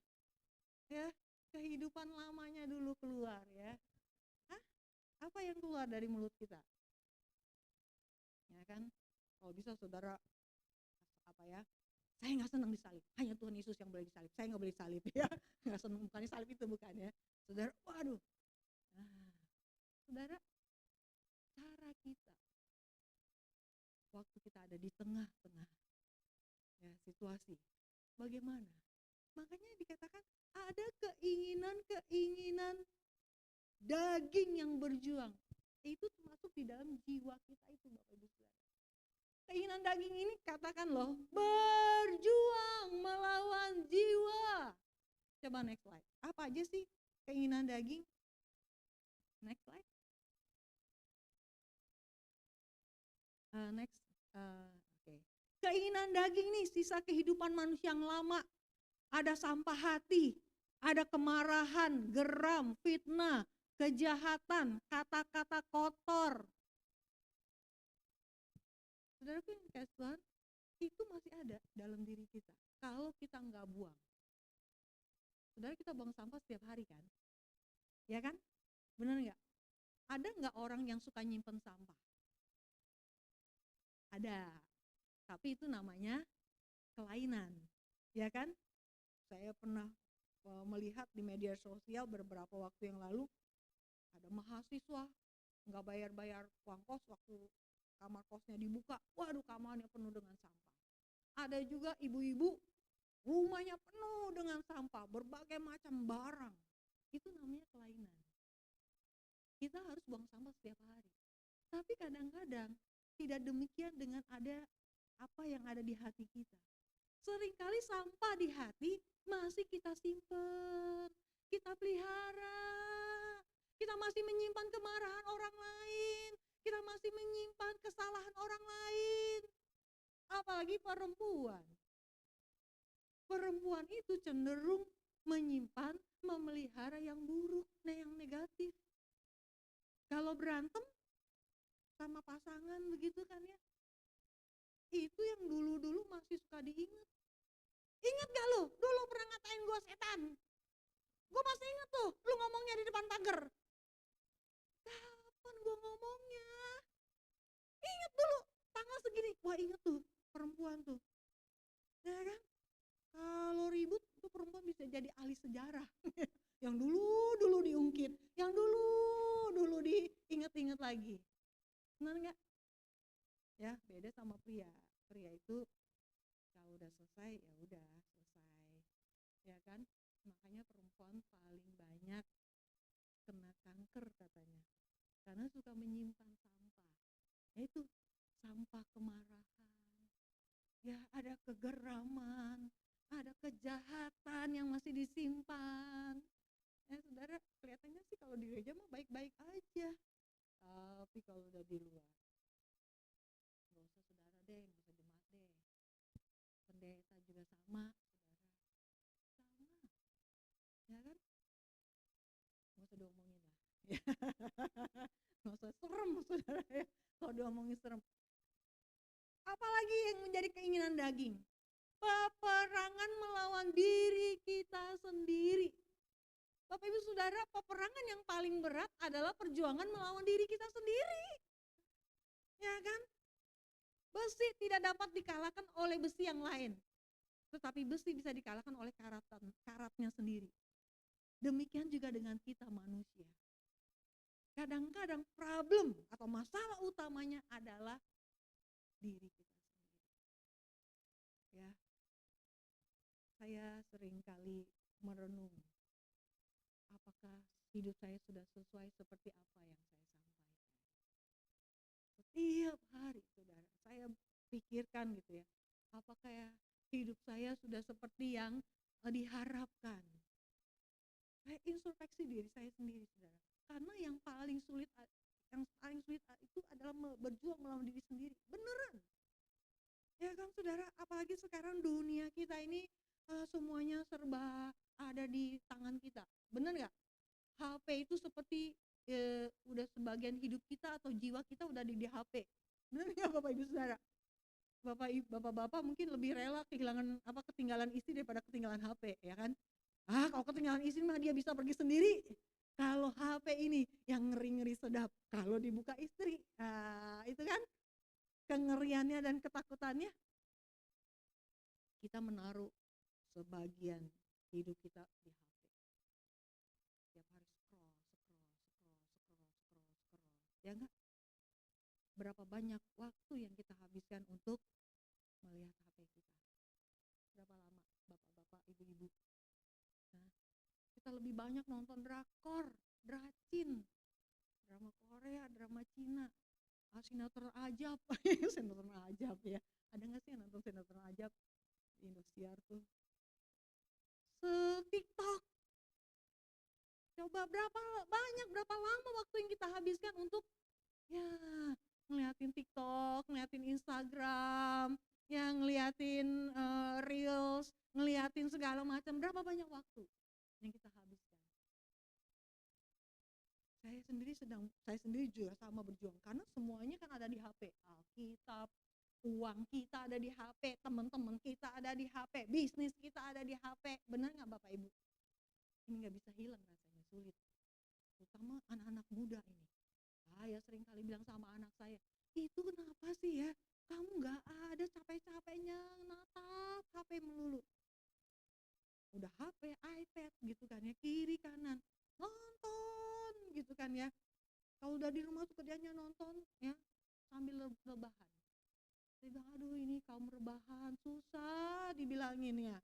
ya kehidupan lamanya dulu keluar ya. Hah? Apa yang keluar dari mulut kita? Ya kan? Kalau bisa saudara apa ya? Saya nggak senang disalib. Hanya Tuhan Yesus yang boleh disalib. Saya nggak boleh disalib ya. Nggak senang, bukannya salib itu bukan ya. Saudara, waduh. Nah, saudara, cara kita waktu kita ada di tengah-tengah ya situasi, bagaimana? Makanya dikatakan ada keinginan-keinginan daging yang berjuang. Itu termasuk di dalam jiwa kita itu Bapak Ibu Saudara. Keinginan daging ini katakan loh, berjuang melawan jiwa. Coba next slide. Apa aja sih keinginan daging? Next slide. Next. Oke. Keinginan daging nih sisa kehidupan manusia yang lama. Ada sampah hati, ada kemarahan, geram, fitnah, kejahatan, kata-kata kotor. Saudaraku yang kasih Tuhan, itu masih ada dalam diri kita. Kalau kita nggak buang. Saudara, kita buang sampah setiap hari kan? Ya kan? Benar nggak? Ada nggak orang yang suka nyimpen sampah? Ada. Tapi itu namanya kelainan. Ya kan? Saya pernah melihat di media sosial beberapa waktu yang lalu, ada mahasiswa nggak bayar uang kos waktu kamar kosnya dibuka. Waduh, kamarnya penuh dengan sampah. Ada juga ibu-ibu rumahnya penuh dengan sampah, berbagai macam barang. Itu namanya kelainan. Kita harus buang sampah setiap hari. Tapi kadang-kadang tidak demikian dengan ada apa yang ada di hati kita. Seringkali sampah di hati masih kita simpen, kita pelihara. Kita masih menyimpan kemarahan orang lain, kita masih menyimpan kesalahan orang lain. Apalagi perempuan. Perempuan itu cenderung menyimpan, memelihara yang buruk, yang negatif. Kalau berantem sama pasangan begitu kan ya, itu yang dulu-dulu masih suka diingat. Ingat gak lu, dulu pernah ngatain gue setan? Gue masih ingat tuh, lu ngomongnya di depan pagar. Kapan gue ngomongnya? Ingat dulu, tanggal segini. Wah, ingat tuh, perempuan tuh. Ya kan? Kalau ribut, tuh perempuan bisa jadi ahli sejarah. Yang dulu diungkit, yang dulu diingat-ingat lagi. Benar nggak? Ya, beda sama pria. Pria itu kalau udah selesai, ya udah selesai. Ya kan? Makanya perempuan paling banyak kena kanker katanya. Karena suka menyimpan sampah. Yaitu sampah kemarahan. Ya, ada kegeraman, ada kejahatan yang masih disimpan. Ya, saudara, kelihatannya sih kalau di gereja mah baik-baik aja. Tapi kalau udah di luar, nggak usah saudara deh, nggak usah jemaat deh. Pendeta juga sama, saudara. Sama. Ya kan? Nggak usah diomongin lah. Nggak usah serem, saudara ya. Kalau diomongin serem. Apalagi yang menjadi keinginan daging? Peperangan melawan diri kita sendiri. Bapak Ibu Saudara, peperangan yang paling berat adalah perjuangan melawan diri kita sendiri. Ya kan? Besi tidak dapat dikalahkan oleh besi yang lain. Tetapi besi bisa dikalahkan oleh karatnya sendiri. Demikian juga dengan kita manusia. Kadang-kadang problem atau masalah utamanya adalah diri kita sendiri. Ya. Saya seringkali merenung, apakah hidup saya sudah sesuai seperti apa yang saya sampaikan. Setiap hari, saudara, saya pikirkan gitu ya, apakah ya hidup saya sudah seperti yang diharapkan. Saya introspeksi diri saya sendiri, saudara. Karena yang paling sulit itu adalah berjuang melawan diri sendiri. Beneran. Ya kan, saudara, apalagi sekarang dunia kita ini semuanya serba ada di tangan kita. Bener nggak? HP itu seperti udah sebagian hidup kita atau jiwa kita udah di HP. Bener nggak Bapak Ibu Saudara? Bapak-bapak mungkin lebih rela ketinggalan istri daripada ketinggalan HP, ya kan? Kalau ketinggalan istri mah dia bisa pergi sendiri. Kalau HP ini yang ngeri-ngeri sedap, kalau dibuka istri, itu kan kengeriannya dan ketakutannya. Kita menaruh sebagian hidup kita di HP. Tiap hari scroll. Ya enggak? Berapa banyak waktu yang kita habiskan untuk melihat HP kita? Berapa lama bapak-bapak, ibu-ibu? Nah, kita lebih banyak nonton drakor, dracin, drama Korea, drama Cina, sinetron ajab, sinetron ajab ya. Ada nggak sih yang nonton sinetron ajab di Indosiar tuh? TikTok. Coba berapa lama waktu yang kita habiskan untuk ya ngeliatin TikTok, ngeliatin Instagram, ya ngeliatin Reels, ngeliatin segala macam. Berapa banyak waktu yang kita habiskan? Saya sendiri juga sama berjuang karena semuanya kan ada di HP. Alkitab, uang kita ada di HP, teman-teman kita ada di HP, bisnis kita ada di HP. Benar nggak Bapak Ibu? Ini nggak bisa hilang rasanya, sulit. Terutama anak-anak muda ini. Saya sering kali bilang sama anak saya, itu kenapa sih ya? Kamu nggak ada capek-capeknya natap HP melulu. Udah HP, iPad gitu kan ya, kiri kanan nonton gitu kan ya. Kalau udah di rumah tuh kerjanya nonton ya sambil rebahan. Saya bilang aduh ini kaum rebahan susah dibilangin ya.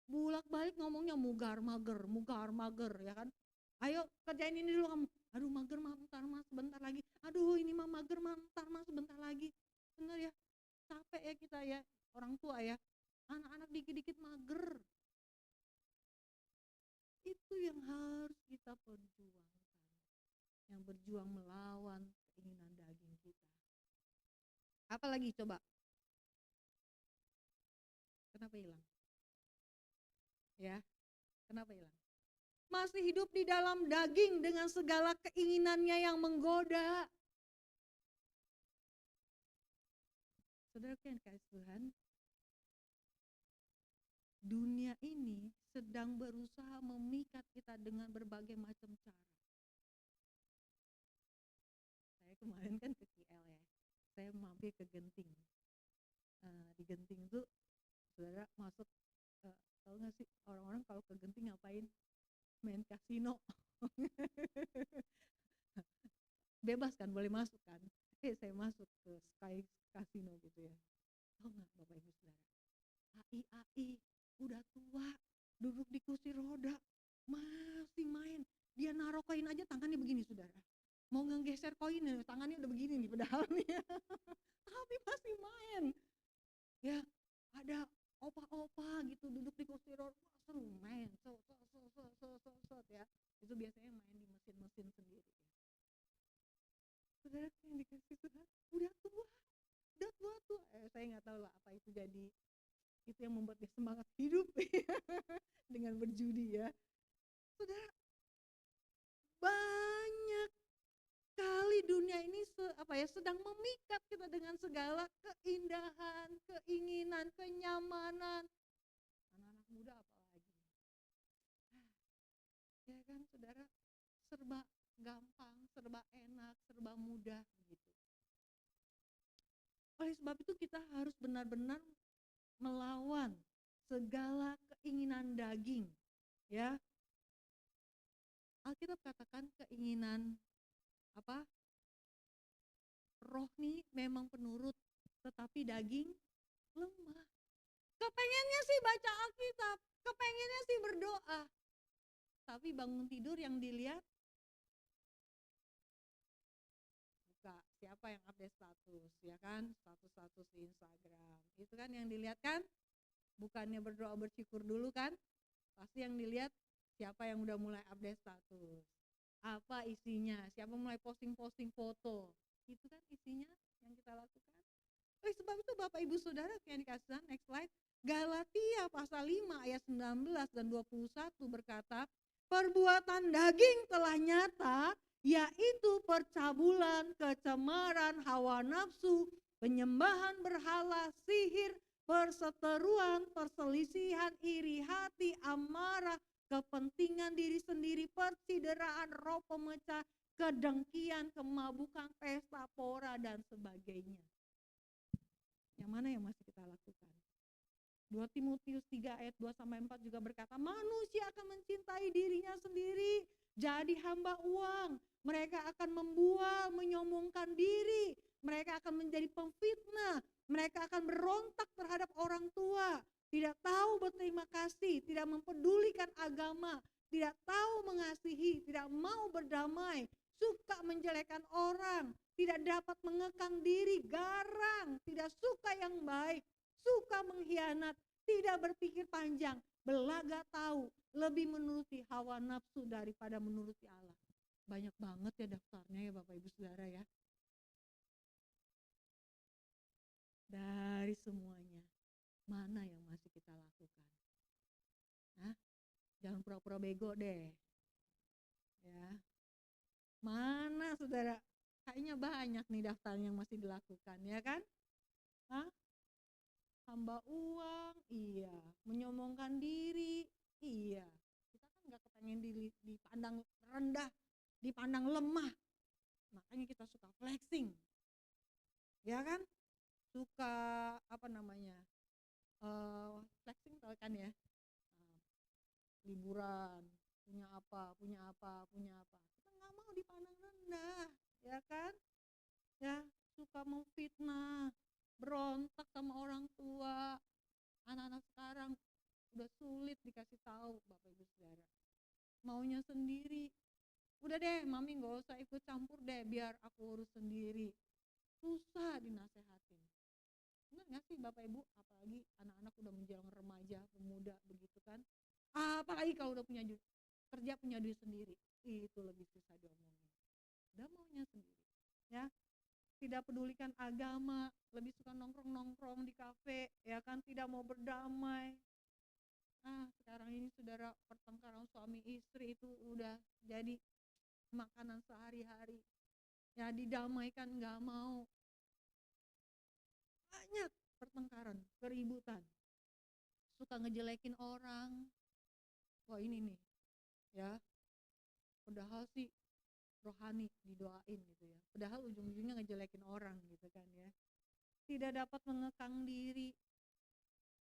Bulak-balik ngomongnya mugar mager ya kan. Ayo kerjain ini dulu kamu. Aduh mager mah bentar mas sebentar lagi. Aduh ini mah mager mah bentar mas sebentar lagi. Bener ya, capek ya kita ya orang tua ya. Anak-anak dikit-dikit mager. Itu yang harus kita perjuangkan. Yang berjuang melawan keinginan daging kita. Apalagi coba? Kenapa hilang? Ya, kenapa hilang? Masih hidup di dalam daging dengan segala keinginannya yang menggoda. Saudara yang kasih Tuhan, dunia ini sedang berusaha memikat kita dengan berbagai macam cara. Saya kemarin kan ke KL ya, saya mampir ke Genting. Di Genting itu saudara masuk, tahu nggak sih orang-orang kalau ke Genting ngapain? Main kasino. Bebas kan, boleh masuk kan. Saya masuk ke Sky Casino gitu ya. Tahu nggak Bapak Ibu Saudara? AI udah tua, duduk di kursi roda, masih main. Dia naruh koin aja tangannya begini Saudara. Mau ngegeser koin tangannya udah begini nih padahal nih. Tapi masih main. Ya, ada opa-opa gitu duduk di kursi roda, seru main. Ya. Itu biasanya main di mesin-mesin sendiri ya. Saudara yang dikasih Tuhan udah tua tuh. Saya nggak tahu lah apa itu jadi itu yang membuat dia semangat hidup dengan berjudi ya. Saudara, banyak kali dunia ini sedang memikat kita dengan segala keindahan, keinginan, kenyamanan. Anak-anak muda apalagi. Ya kan saudara, serba gampang, serba enak, serba mudah gitu. Oleh sebab itu kita harus benar-benar melawan segala keinginan daging. Ya. Alkitab katakan keinginan rohani memang penurut, tetapi daging lemah. Kepengennya sih baca Alkitab, kepengennya sih berdoa. Tapi bangun tidur yang dilihat buka siapa yang update status, ya kan? Status di Instagram. Itu kan yang dilihat kan? Bukannya berdoa bersyukur dulu kan? Pasti yang dilihat siapa yang udah mulai update status. Apa isinya? Siapa mulai posting-posting foto? Itu kan isinya yang kita lakukan. Oleh sebab itu Bapak Ibu Saudara yang dikasih next slide. Galatia pasal 5 ayat 19 dan 21 berkata, perbuatan daging telah nyata, yaitu percabulan, kecemaran, hawa nafsu, penyembahan berhala, sihir, perseteruan, perselisihan, iri hati, amarah, kepentingan diri sendiri, persideraan, roh pemecah, kedengkian, kemabukan, pesta pora, dan sebagainya. Yang mana yang masih kita lakukan? 2 Timotius 3 ayat 2-4 juga berkata, manusia akan mencintai dirinya sendiri, jadi hamba uang. Mereka akan membual, menyombongkan diri. Mereka akan menjadi pemfitnah. Mereka akan berontak terhadap orang tua. Tidak tahu berterima kasih, tidak mempedulikan agama, tidak tahu mengasihi, tidak mau berdamai, suka menjelekkan orang, tidak dapat mengekang diri, garang, tidak suka yang baik, suka mengkhianat, tidak berpikir panjang, belaga tahu, lebih menuruti hawa nafsu daripada menuruti Allah. Banyak banget ya daftarnya ya Bapak Ibu Saudara ya. Dari semuanya, mana yang masih kita lakukan? Hah? Jangan pura-pura bego deh. Ya. Mana saudara? Kayaknya banyak nih daftar yang masih dilakukan, ya kan? Hah? Hamba uang, iya. Menyombongkan diri, iya. Kita kan gak kepengen dipandang rendah, dipandang lemah. Makanya kita suka flexing, ya kan? Suka apa namanya? Flexing tahu kan ya? Eh, Liburan, punya apa, punya apa, punya apa. Kita nggak mau dipandang rendah, ya kan? Ya, suka memfitnah, berontak sama orang tua. Anak-anak sekarang udah sulit dikasih tahu, Bapak Ibu Saudara. Maunya sendiri. Udah deh, Mami nggak usah ikut campur deh, biar aku urus sendiri. Susah dinasehatin. Benar nggak sih Bapak Ibu? Apalagi anak-anak udah menjelang remaja, pemuda begitu kan. Apalagi kalau udah punya kerja, punya duit sendiri. Itu lebih susah diomongin. Udah maunya sendiri. Ya, tidak pedulikan agama, lebih suka nongkrong-nongkrong di kafe, ya kan, tidak mau berdamai. Sekarang ini saudara, pertengkaran suami istri itu udah jadi makanan sehari-hari. Ya, didamaikan nggak mau. Banyak pertengkaran, keributan. Suka ngejelekin orang. Wah ini nih, ya. Padahal sih rohani didoain gitu ya. Padahal ujung-ujungnya ngejelekin orang gitu kan ya. Tidak dapat mengekang diri.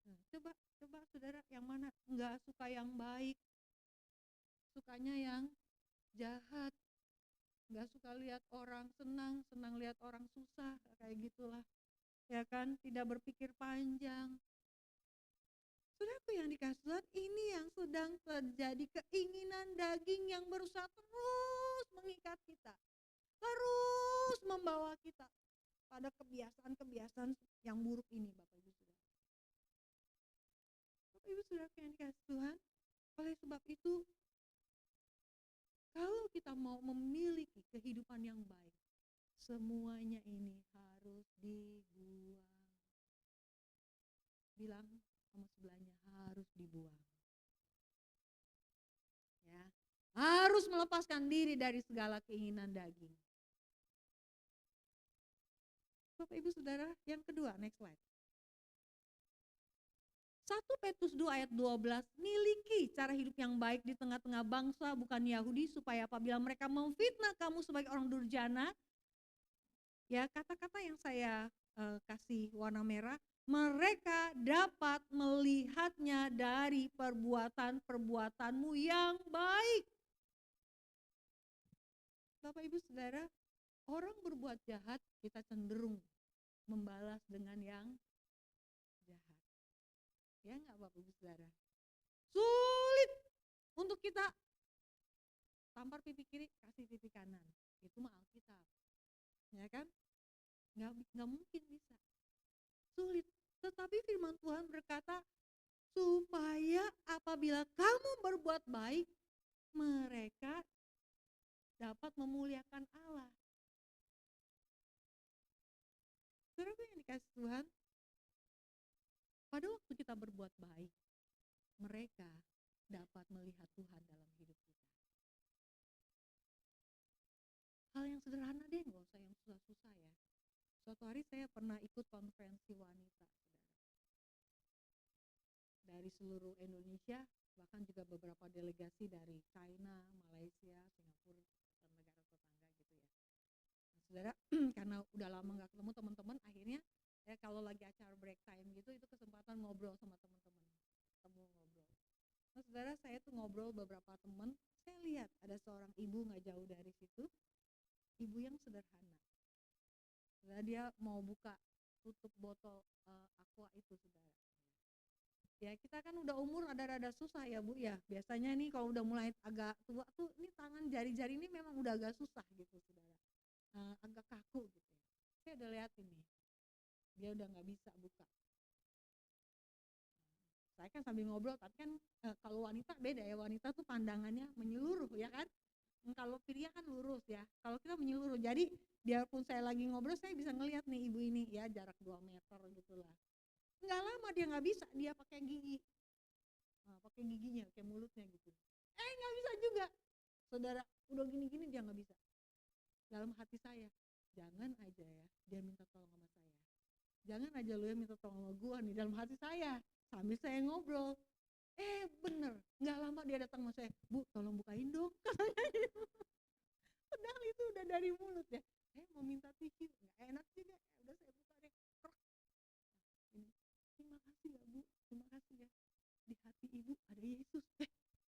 Nah, coba saudara, yang mana nggak suka yang baik, sukanya yang jahat. Nggak suka lihat orang senang, senang lihat orang susah, kayak gitulah. Ya kan, tidak berpikir panjang. Saudaraku yang dikasih Tuhan, ini yang sedang terjadi, keinginan daging yang berusaha terus mengikat kita, terus membawa kita pada kebiasaan-kebiasaan yang buruk ini, Bapak Ibu Saudara. Bapak Ibu Saudara yang dikasih Tuhan, oleh sebab itu, kalau kita mau memiliki kehidupan yang baik, semuanya ini harus dibuang. Bilang sama sebelahnya, harus dibuang. Ya, harus melepaskan diri dari segala keinginan daging. Bapak Ibu Saudara, yang kedua, next slide. 1 Petrus 2 ayat 12, miliki cara hidup yang baik di tengah-tengah bangsa bukan Yahudi, supaya apabila mereka memfitnah kamu sebagai orang durjana, ya kata-kata yang saya kasih warna merah, mereka dapat melihatnya dari perbuatan-perbuatanmu yang baik. Bapak Ibu Saudara, orang berbuat jahat, kita cenderung membalas dengan yang jahat. Ya enggak Bapak Ibu Saudara? Sulit untuk kita tampar pipi kiri, kasih pipi kanan. Itu mah Alkitab. Ya kan? Enggak mungkin bisa. Sulit. Tetapi firman Tuhan berkata, supaya apabila kamu berbuat baik, mereka dapat memuliakan Allah. Saudara yang dikasih Tuhan, pada waktu kita berbuat baik, mereka dapat melihat Tuhan dalam hidup kita. Hal yang sederhana deh, nggak usah yang susah-susah ya. Suatu hari saya pernah ikut konferensi wanita, saudara. Dari seluruh Indonesia, bahkan juga beberapa delegasi dari China, Malaysia, Singapura, dan negara tetangga gitu ya. Nah, saudara, karena udah lama nggak ketemu teman-teman, akhirnya ya kalau lagi acara break time gitu, itu kesempatan ngobrol sama teman-teman, ketemu ngobrol. Nah, saudara, saya tuh ngobrol beberapa teman, saya lihat ada seorang ibu nggak jauh dari situ, ibu yang sederhana. Saudara, dia mau buka tutup botol aqua itu, saudara. Ya kita kan udah umur rada-rada susah ya Bu ya. Biasanya nih kalau udah mulai agak tua tuh, ini tangan jari-jari ini memang udah agak susah gitu saudara. Agak kaku gitu. Saya udah lihat ini, dia udah nggak bisa buka. Saya kan sambil ngobrol, tapi kan kalau wanita beda ya, wanita tuh pandangannya menyeluruh ya kan. kalau Pria kan lurus ya, kalau kita menyeluruh. Jadi biarpun saya lagi ngobrol, saya bisa ngelihat nih ibu ini ya jarak 2 meter gitulah. Nggak lama dia nggak bisa, dia pakai gigi. Pakai giginya, pakai mulutnya gitu. Nggak bisa juga. Saudara, udah gini-gini dia nggak bisa. Dalam hati saya, jangan aja ya dia minta tolong sama saya. Jangan aja lu yang minta tolong sama gua nih dalam hati saya. Sambil saya ngobrol. Bener, nggak lama dia datang sama saya, Bu tolong bukain dong, katanya gitu. Padahal itu udah dari mulut ya. Mau minta tisu, nggak enak juga, udah saya buka deh. Ini, terima kasih ya Bu, terima kasih ya. Di hati ibu ada Yesus.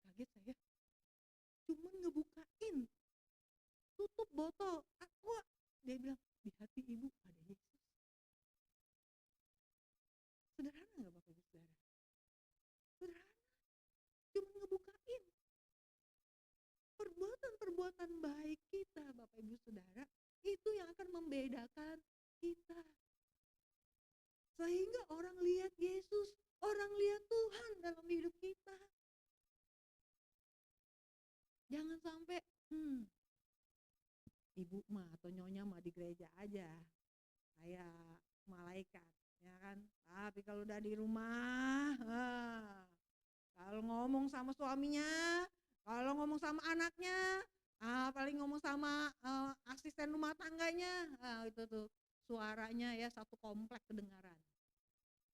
Kaget saya. Cuman ngebukain, tutup botol aqua. Dia bilang, di hati ibu ada Yesus. Sederhana nggak Bapak Ibu Saudara? Sederhana. Cuman ngebukain. Perbuatan-perbuatan baik kita Bapak Ibu Saudara, itu yang akan membedakan kita. Sehingga orang lihat Yesus, orang lihat Tuhan dalam hidup kita. Jangan sampai, ibu mah atau nyonya mah di gereja aja, kayak malaikat, ya kan. Tapi kalau udah di rumah, kalau ngomong sama suaminya, kalau ngomong sama anaknya, paling ngomong sama asisten rumah tangganya, itu tuh suaranya ya satu komplek kedengaran.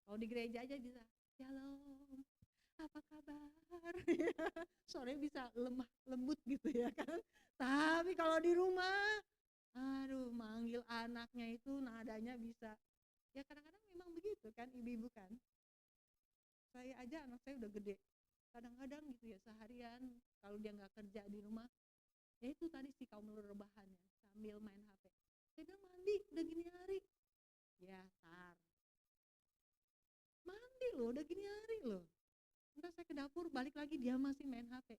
Kalau di gereja aja bisa, shalom, apa kabar? Suaranya bisa lemah lembut gitu ya kan. Tapi kalau di rumah, aduh manggil anaknya itu nadanya bisa. Ya kadang-kadang memang begitu kan ibu-ibu kan. Saya aja anak saya udah gede. Kadang-kadang gitu ya seharian kalau dia nggak kerja di rumah, ya itu tadi sih kaum rebahannya sambil main HP. Saya bilang mandi udah gini hari. Ya tar. Mandi loh udah gini hari loh. Entar saya ke dapur balik lagi dia masih main HP.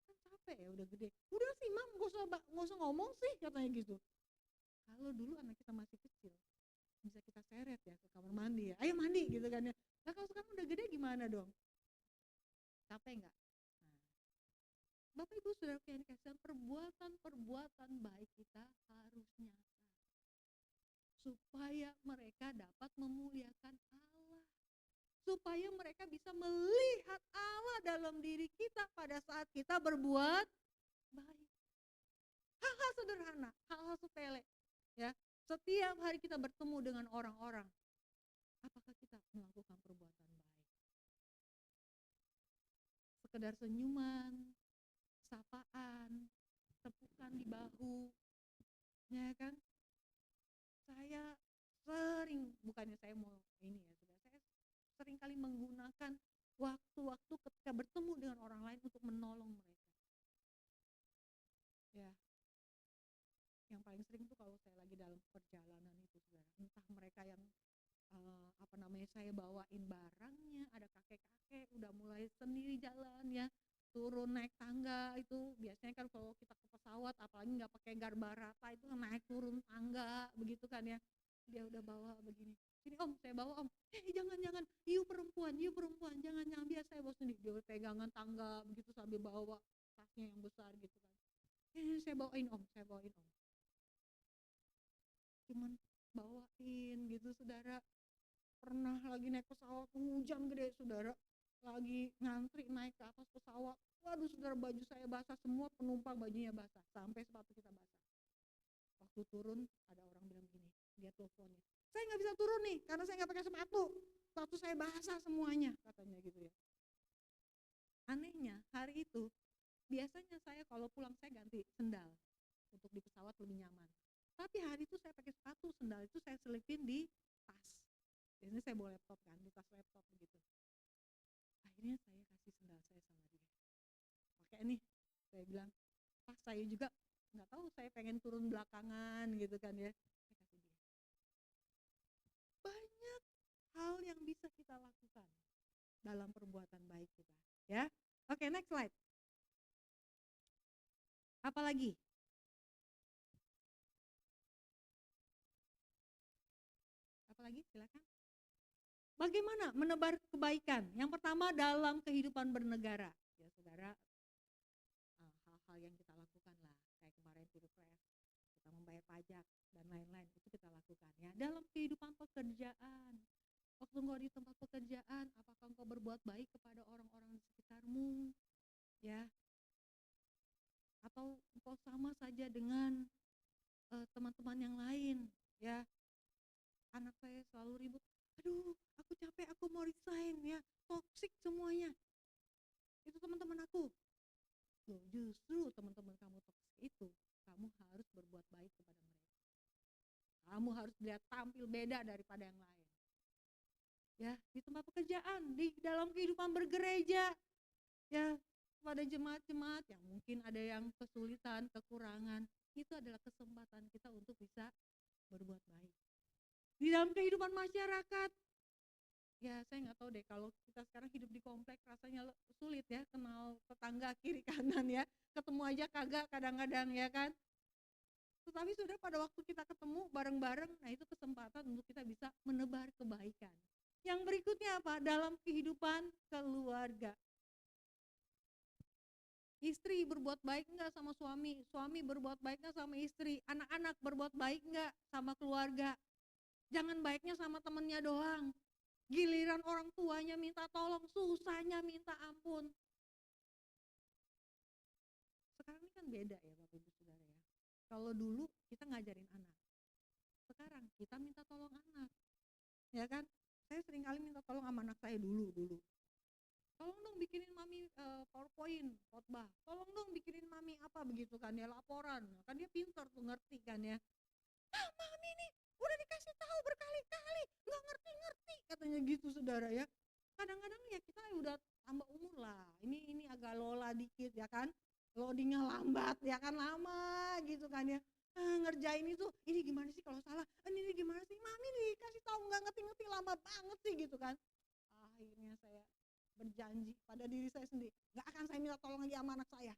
Kan capek ya udah gede. Udah sih mam gak usah ngomong sih katanya gitu. Kalau dulu anak kita masih kecil bisa kita seret ya ke kamar mandi ya. Ayo mandi gitu kan ya. Nah kalau sekarang udah gede gimana dong? Capek nggak? Nah, Bapak Ibu Saudara yang dikasih perbuatan baik kita harus nyata. Supaya mereka dapat memuliakan Allah. Supaya mereka bisa melihat Allah dalam diri kita pada saat kita berbuat baik. Hal-hal sederhana, hal-hal sepele. Ya, setiap hari kita bertemu dengan orang-orang, apakah kita melakukan perbuatan baik? Sekedar senyuman, sapaan, tepukan di bahu, ya kan? Saya sering, bukannya saya mau ini ya, saya sering kali menggunakan waktu-waktu ketika bertemu dengan orang lain untuk menolong mereka. Ya, yang paling sering tuh kalau saya lagi dalam perjalanan itu saudara, entah mereka yang saya bawain barangnya, ada kakek-kakek udah mulai sendiri jalan ya, turun naik tangga itu biasanya kan kalau kita ke pesawat apalagi nggak pakai garba rata itu naik turun tangga begitu kan ya, dia udah bawa begini, sini om saya bawa om, jangan you perempuan jangan biar saya bawa sendiri, dia pegangan tangga begitu sambil bawa tasnya yang besar gitu kan, saya bawain om cuman bawain gitu saudara. Pernah lagi naik pesawat hujan gede saudara, lagi ngantri naik ke atas pesawat, waduh saudara baju saya basah semua, penumpang bajunya basah sampai sepatu kita basah. Waktu turun ada orang bilang begini, dia teleponnya, saya nggak bisa turun nih karena saya nggak pakai sepatu saya basah semuanya katanya gitu ya. Anehnya hari itu biasanya saya kalau pulang saya ganti sendal untuk di pesawat lebih nyaman, tapi hari itu saya pakai sepatu, sendal itu saya selipin di tas. Biasanya saya bawa laptop kan, di tas laptop begitu. Akhirnya saya kasih sendal saya sama dia. Pakai nih, saya bilang, pas saya juga nggak tahu saya pengen turun belakangan gitu kan ya. Saya kasih dia. Banyak hal yang bisa kita lakukan dalam perbuatan baik kita. Ya, oke next slide. Apalagi? Apalagi silakan. Bagaimana menebar kebaikan? Yang pertama dalam kehidupan bernegara. Ya saudara, hal yang kita lakukan lah. Kayak kemarin pilpres, kita membayar pajak dan lain-lain, itu kita lakukan ya. Dalam kehidupan pekerjaan, waktu engkau di tempat pekerjaan, apakah engkau berbuat baik kepada orang-orang di sekitarmu ya? Atau engkau sama saja dengan teman-teman yang lain ya? Anak saya selalu ribut, aduh aku capek, aku mau resign ya, toksik semuanya. Itu teman-teman aku. Loh, justru teman-teman kamu toksik itu, kamu harus berbuat baik kepada mereka. Kamu harus lihat tampil beda daripada yang lain. Ya, di tempat pekerjaan, di dalam kehidupan bergereja, ya, pada jemaat-jemaat yang mungkin ada yang kesulitan, kekurangan, itu adalah kesempatan kita untuk bisa berbuat baik. Di dalam kehidupan masyarakat, ya saya nggak tahu deh kalau kita sekarang hidup di komplek rasanya sulit ya kenal tetangga kiri kanan ya, ketemu aja kagak kadang-kadang ya kan. Tetapi sudah pada waktu kita ketemu bareng-bareng, nah itu kesempatan untuk kita bisa menebar kebaikan. Yang berikutnya apa? Dalam kehidupan keluarga. Istri berbuat baik enggak sama suami? Suami berbuat baik enggak sama istri? Anak-anak berbuat baik enggak sama keluarga? Jangan baiknya sama temennya doang. Giliran orang tuanya minta tolong, susahnya minta ampun. Sekarang ini kan beda ya Bapak Ibu Saudara ya. Kalau dulu kita ngajarin anak, sekarang kita minta tolong anak. Ya kan? Saya sering kali minta tolong sama anak saya dulu. Tolong dong bikinin mami PowerPoint, khotbah. Tolong dong bikinin mami apa begitu kan ya, laporan. Kan dia pintar tuh, ngerti kan ya. Mami nih udah dikasih tahu berkali-kali, nggak ngerti-ngerti katanya gitu saudara ya. Kadang-kadang ya kita udah tambah umur lah. Ini agak lola dikit ya kan. Loadingnya lambat ya kan, lama gitu kan ya. Ngerjain itu, ini gimana sih kalau salah? Ini gimana sih? Mami dikasih tahu nggak ngerti-ngerti, lama banget sih gitu kan. Akhirnya saya berjanji pada diri saya sendiri, nggak akan saya minta tolong lagi sama anak saya.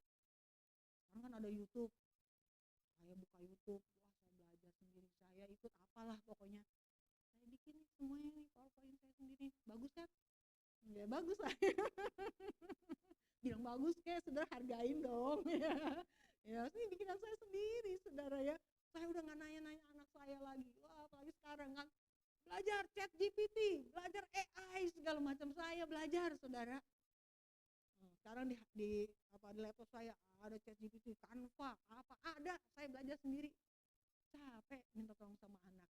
Sekarang kan ada YouTube, saya buka YouTube, wah saya belajar sendiri, saya ikut apalah pokoknya. Saya bikin nih semuanya nih PowerPoint saya sendiri, bagus kan? Ya bagus lah. Bilang bagus kayak saudara hargain dong ya. Ya ini bikinan saya sendiri saudara ya. Saya udah nggak nanya-nanya anak saya lagi. Wah apalagi sekarang kan belajar ChatGPT, belajar AI segala macam, saya belajar saudara. Sekarang di laptop saya ada ChatGPT, Canva, apa ada, saya belajar sendiri. Capek minta tolong sama anak.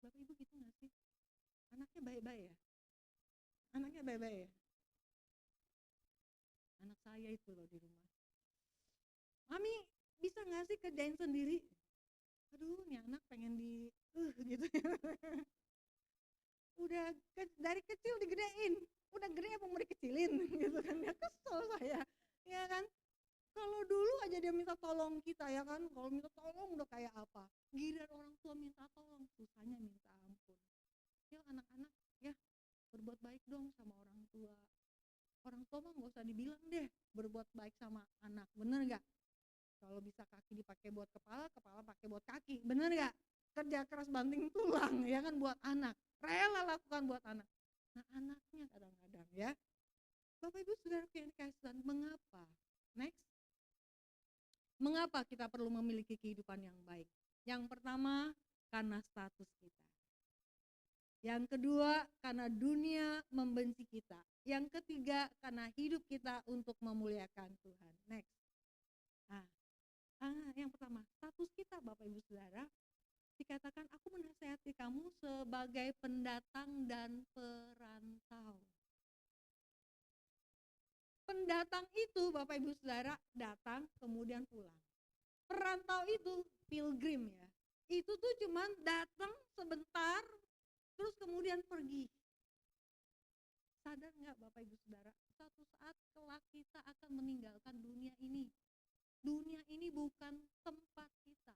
Bapak Ibu gitu nggak sih? Anaknya baik-baik ya? Anaknya baik-baik ya? Anak saya itu loh di rumah. Mami bisa nggak sih kerjain sendiri? Aduh, nih anak pengen gitu ya. Udah dari kecil digedein, udah gede apa mau dikecilin gitu kan ya, kesel saya ya kan. Kalau dulu aja dia minta tolong kita ya kan, kalau minta tolong udah kayak apa, giliran orang tua minta tolong susahnya minta ampun. Yuk anak-anak ya berbuat baik dong sama orang tua. Orang tua mah nggak usah dibilang deh berbuat baik sama anak, bener nggak? Kalau bisa kaki dipakai buat kepala, kepala pakai buat kaki, bener nggak? Kerja keras banting tulang ya kan buat anak, rela lakukan buat anak. Nah anaknya kadang-kadang ya, Bapak Ibu Saudara yang dikasih Tuhan, mengapa? Next, mengapa kita perlu memiliki kehidupan yang baik? Yang pertama, karena status kita. Yang kedua, karena dunia membenci kita. Yang ketiga, karena hidup kita untuk memuliakan Tuhan. Next. Yang pertama, status kita Bapak Ibu Saudara, dikatakan aku menasihati kamu sebagai pendatang dan perantau. Pendatang itu Bapak Ibu Saudara datang kemudian pulang. Perantau itu pilgrim ya. Itu tuh cuman datang sebentar terus kemudian pergi. Sadar nggak Bapak Ibu Saudara, suatu saat kelak kita akan meninggalkan dunia ini. Dunia ini bukan tempat kita.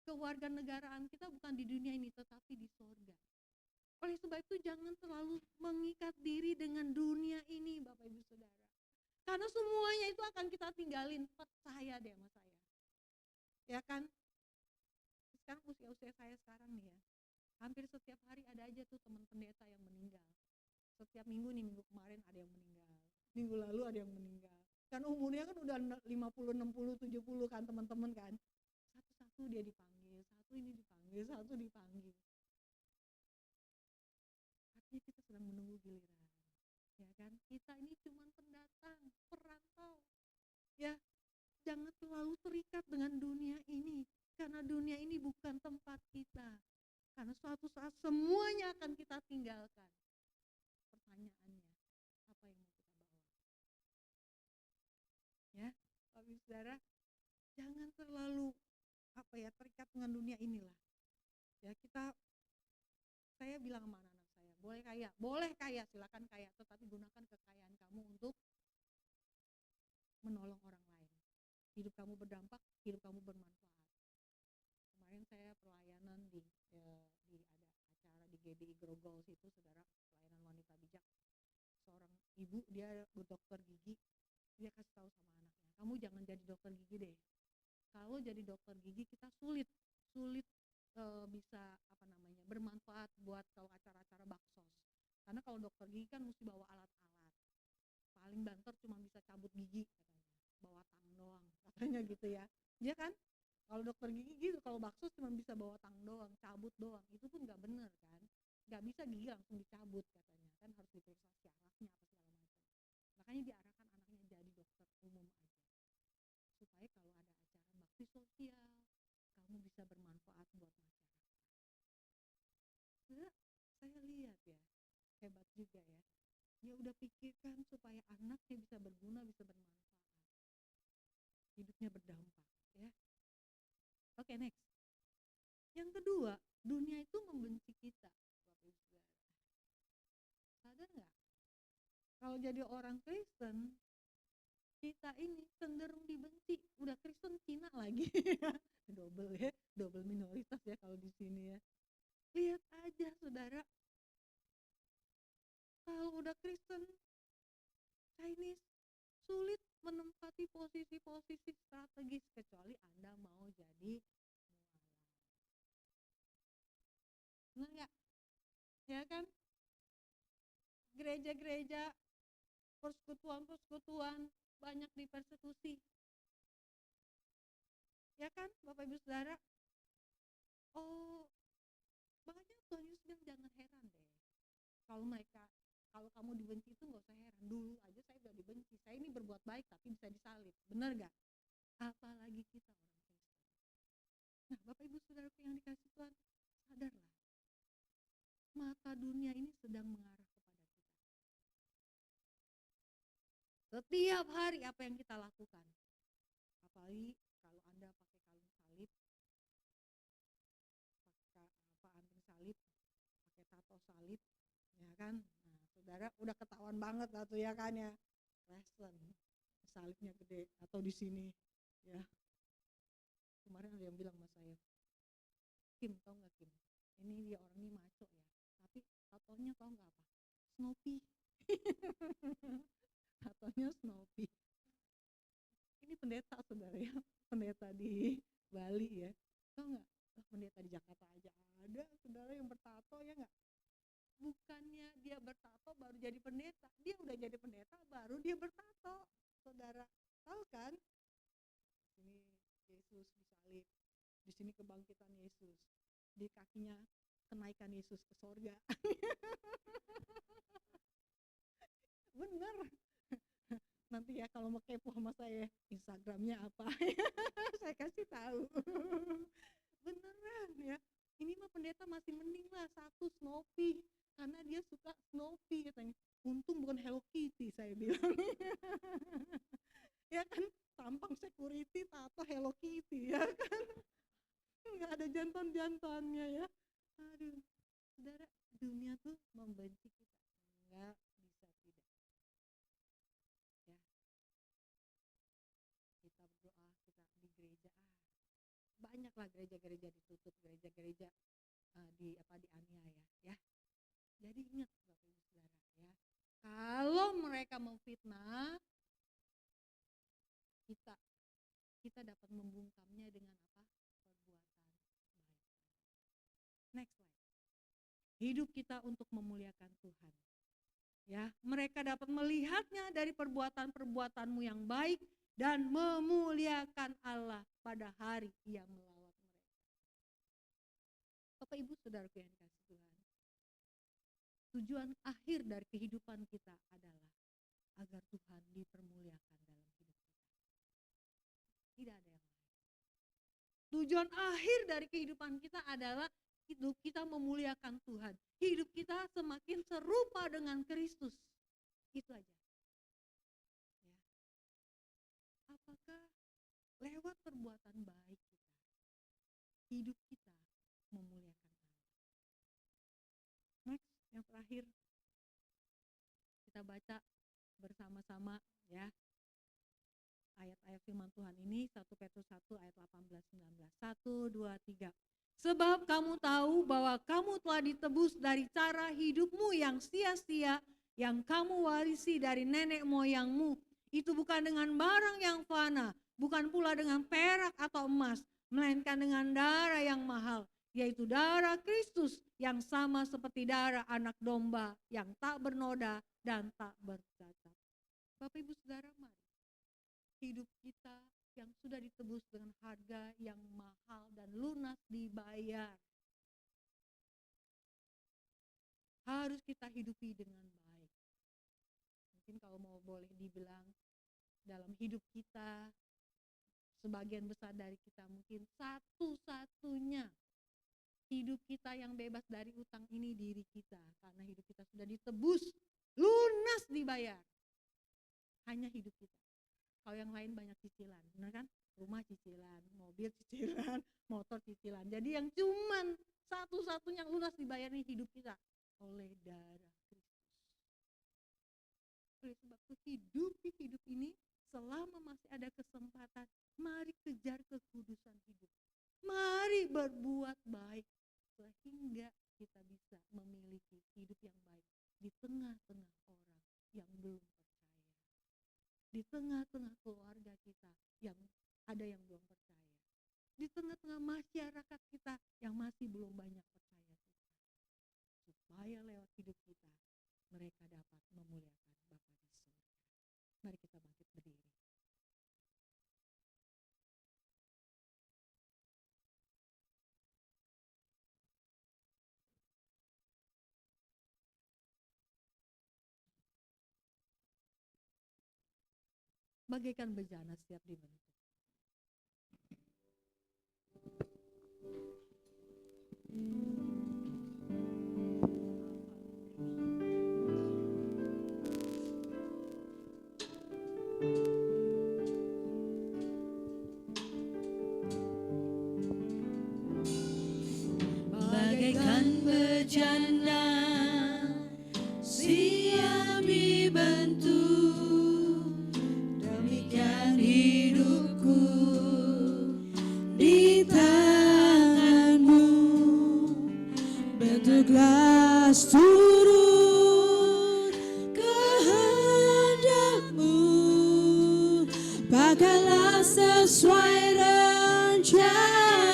Kewarganegaraan kita bukan di dunia ini tetapi di sorga. Oleh sebab itu jangan terlalu mengikat diri dengan dunia ini Bapak Ibu Saudara. Karena semuanya itu akan kita tinggalin, percaya deh sama saya. Ya kan? Sekarang usia saya sekarang nih ya, hampir setiap hari ada aja tuh teman pendeta yang meninggal. Setiap minggu nih, minggu kemarin ada yang meninggal, minggu lalu ada yang meninggal. Kan umurnya kan udah 50, 60, 70 kan teman-teman kan. Satu-satu dia dipanggil, satu ini dipanggil, satu dipanggil. Artinya kita sedang menunggu giliran. Ya kan? Kita ini cuma pendatang, perantau. Ya, jangan terlalu terikat dengan dunia ini. Karena dunia ini bukan tempat kita. Karena suatu saat semuanya akan kita tinggalkan. Pertanyaannya, apa yang mau kita bawa? Ya, Bapak Saudara, jangan terlalu terikat dengan dunia inilah. Ya, saya bilang sama anak-anak saya, boleh kaya, silakan kaya, tetapi gunakan kekayaan kamu untuk menolong orang lain. Hidup kamu berdampak, hidup kamu bermanfaat. Kemarin saya pelayanan di ada acara di GBI Grogol situ, saudara, pelayanan wanita bijak. Seorang ibu, dia dokter gigi, dia kasih tahu sama anaknya, kamu jangan jadi dokter gigi deh. Kalau jadi dokter gigi kita sulit bisa bermanfaat buat kalau acara-acara baksos. Karena kalau dokter gigi kan mesti bawa alat-alat. Paling banter cuma bisa cabut gigi katanya, bawa tang doang katanya gitu ya. Dia kan kalau dokter gigi gitu, kalau baksos cuma bisa bawa tang doang, cabut doang. Itu pun nggak bener kan. Nggak bisa gigi langsung dicabut katanya, kan harus diperiksa syarafnya apa segala macam. Makanya diarahkan anaknya jadi dokter umum aja. Supaya kalau ada acara bakti sosial, kamu bisa bermanfaat buat masyarakat. Saya lihat ya, hebat juga ya. Dia udah pikirkan supaya anaknya bisa berguna, bisa bermanfaat. Hidupnya berdampak ya. Oke, next. Yang kedua, dunia itu membenci kita, Bapak Ibu Saudara. Sadar nggak? Kalau jadi orang Kristen, kita ini cenderung dibenci. Udah Kristen Cina lagi. double minoritas ya kalau di sini ya. Lihat aja saudara, kalau udah Kristen Chinese sulit menempati posisi-posisi strategis kecuali Anda mau jadi mualaf. Benar nggak? Ya kan? Gereja-gereja, persekutuan banyak dipersekusi. Ya kan, Bapak Ibu Saudara? Oh, makanya Tuhan Yesus bilang jangan heran deh. Kalau kamu dibenci itu nggak usah heran. Dulu aja saya udah dibenci. Saya ini berbuat baik tapi bisa disalib. Benar nggak? Apalagi kita orang Kristen. Nah, Bapak Ibu Saudaraku yang dikasih Tuhan, sadarlah. Mata dunia ini sedang mengarah kepada kita. Setiap hari apa yang kita lakukan. Apalagi kalau Anda pakai kalung salib, pakai anting salib, pakai tato salib, ya kan? Nah, saudara udah ketahuan banget lah tuh ya kan ya. Kristen, salibnya gede atau di sini, ya. Kemarin ada yang bilang sama saya, Kim, tau nggak Kim? Ini dia orang ini maco ya, tapi tatonya tau nggak apa? Snoopy. Tatonya Snoopy. Ini pendeta saudara ya, pendeta di Bali ya. Tau nggak? Pendeta di Jakarta aja ada saudara yang bertato ya nggak? Bukannya dia bertato baru jadi pendeta, dia udah jadi pendeta baru dia bertato, saudara. Tahu kan? Ini Yesus disalib, di sini kebangkitan Yesus, di kakinya kenaikan Yesus ke sorga. Bener. Nanti ya kalau mau kepo sama saya, Instagramnya apa? Saya kasih tahu. Beneran ya. Ini mah pendeta masih mending lah, satu Snoopy, karena dia suka Snoopy katanya. Untung bukan Hello Kitty saya bilang. Ya kan, tampang security tato Hello Kitty ya kan. Nggak ada jantan-jantannya ya. Aduh, saudara, dunia tuh membenci kita. Nggak bisa tidak. Ya. Kita berdoa, kita di gereja, banyaklah gereja-gereja ditutup, gereja-gereja dianiaya ya. Jadi ingat Bapak Ibu Saudara ya, kalau mereka memfitnah kita dapat membungkamnya dengan apa? Perbuatan baik. Next slide. Hidup kita untuk memuliakan Tuhan. Ya, mereka dapat melihatnya dari perbuatan-perbuatanmu yang baik dan memuliakan Allah pada hari Ia melawat mereka. Bapak Ibu Saudaraku yang dikasihi Tuhan, tujuan akhir dari kehidupan kita adalah agar Tuhan dipermuliakan dalam hidup kita. Tidak ada yang lain. Tujuan akhir dari kehidupan kita adalah hidup kita memuliakan Tuhan. Hidup kita semakin serupa dengan Kristus. Itu aja. Ya. Apakah lewat perbuatan baik kita, hidup kita memuliakan Allah? Next, yang terakhir kita baca bersama-sama ya. Ayat-ayat firman Tuhan ini 1 Petrus 1 ayat 18-19. 1, 2, 3. Sebab kamu tahu bahwa kamu telah ditebus dari cara hidupmu yang sia-sia yang kamu warisi dari nenek moyangmu. Itu bukan dengan barang yang fana, bukan pula dengan perak atau emas, melainkan dengan darah yang mahal, yaitu darah Kristus yang sama seperti darah anak domba yang tak bernoda dan tak bercacat. Bapak Ibu Saudara, mari hidup kita yang sudah ditebus dengan harga yang mahal dan lunas dibayar, harus kita hidupi dengan baik. Mungkin kalau mau boleh dibilang dalam hidup kita, sebagian besar dari kita mungkin satu-satunya hidup kita yang bebas dari utang ini diri kita. Karena hidup kita sudah ditebus, lunas dibayar. Hanya hidup kita. Kalau yang lain banyak cicilan, benar kan? Rumah cicilan, mobil cicilan, motor cicilan. Jadi yang cuman satu-satunya yang lunas dibayar nih hidup kita oleh darah Kristus. Oleh sebab itu hidup ini selama masih ada kesempatan, mari kejar kekudusan hidup. Mari berbuat baik sehingga kita bisa memiliki hidup yang baik di tengah-tengah orang yang belum percaya. Di tengah-tengah keluarga kita yang ada yang belum percaya. Di tengah-tengah masyarakat kita yang masih belum banyak percaya Tuhan. Supaya lewat hidup kita mereka dapat memuliakan Bapa di surga. Mari kita bangkit berdiri. Bagaikan bejana setiap dibentuk. Bagaikan bejana siap dibentuk, demikian hidupku di tanganmu. Bentuklah turut kehendakmu, pakailah sesuai rencanamu.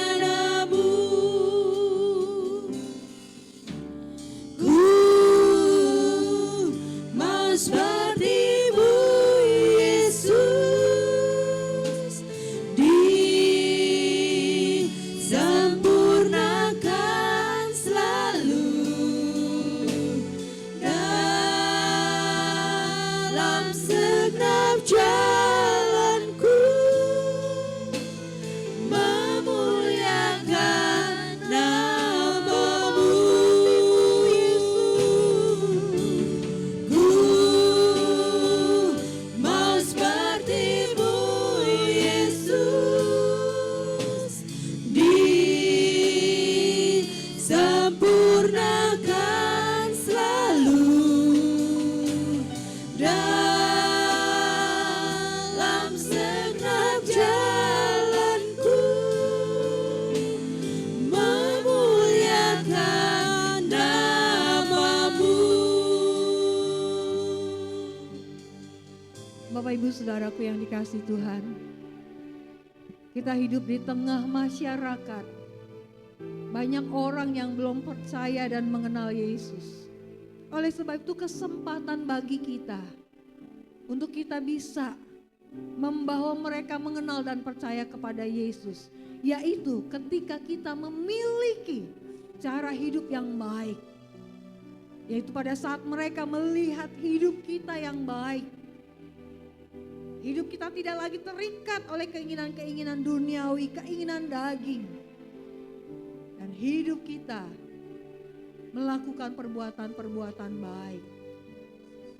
Seperti-Mu Yesus, disempurnakan selalu dalam segenap jalanku, memuliakan nama-Mu. Sempurnakan selalu dalam segenap jalanku, memuliakan nama-Mu. Bapak Ibu Saudaraku yang dikasihi Tuhan, kita hidup di tengah masyarakat. Banyak orang yang belum percaya dan mengenal Yesus. Oleh sebab itu kesempatan bagi kita untuk kita bisa membawa mereka mengenal dan percaya kepada Yesus. Yaitu ketika kita memiliki cara hidup yang baik. Yaitu pada saat mereka melihat hidup kita yang baik. Hidup kita tidak lagi terikat oleh keinginan-keinginan duniawi, keinginan daging. Dan hidup kita melakukan perbuatan-perbuatan baik.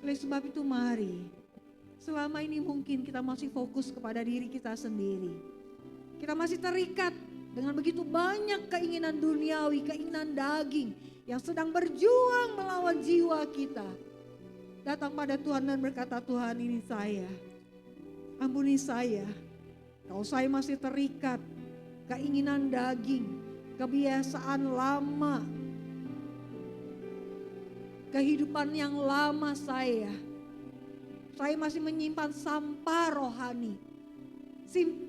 Oleh sebab itu mari, selama ini mungkin kita masih fokus kepada diri kita sendiri. Kita masih terikat dengan begitu banyak keinginan duniawi, keinginan daging yang sedang berjuang melawan jiwa kita. Datang pada Tuhan dan berkata, Tuhan ini saya. Ampuni saya, kalau saya masih terikat keinginan daging, kebiasaan lama, kehidupan yang lama saya masih menyimpan sampah rohani,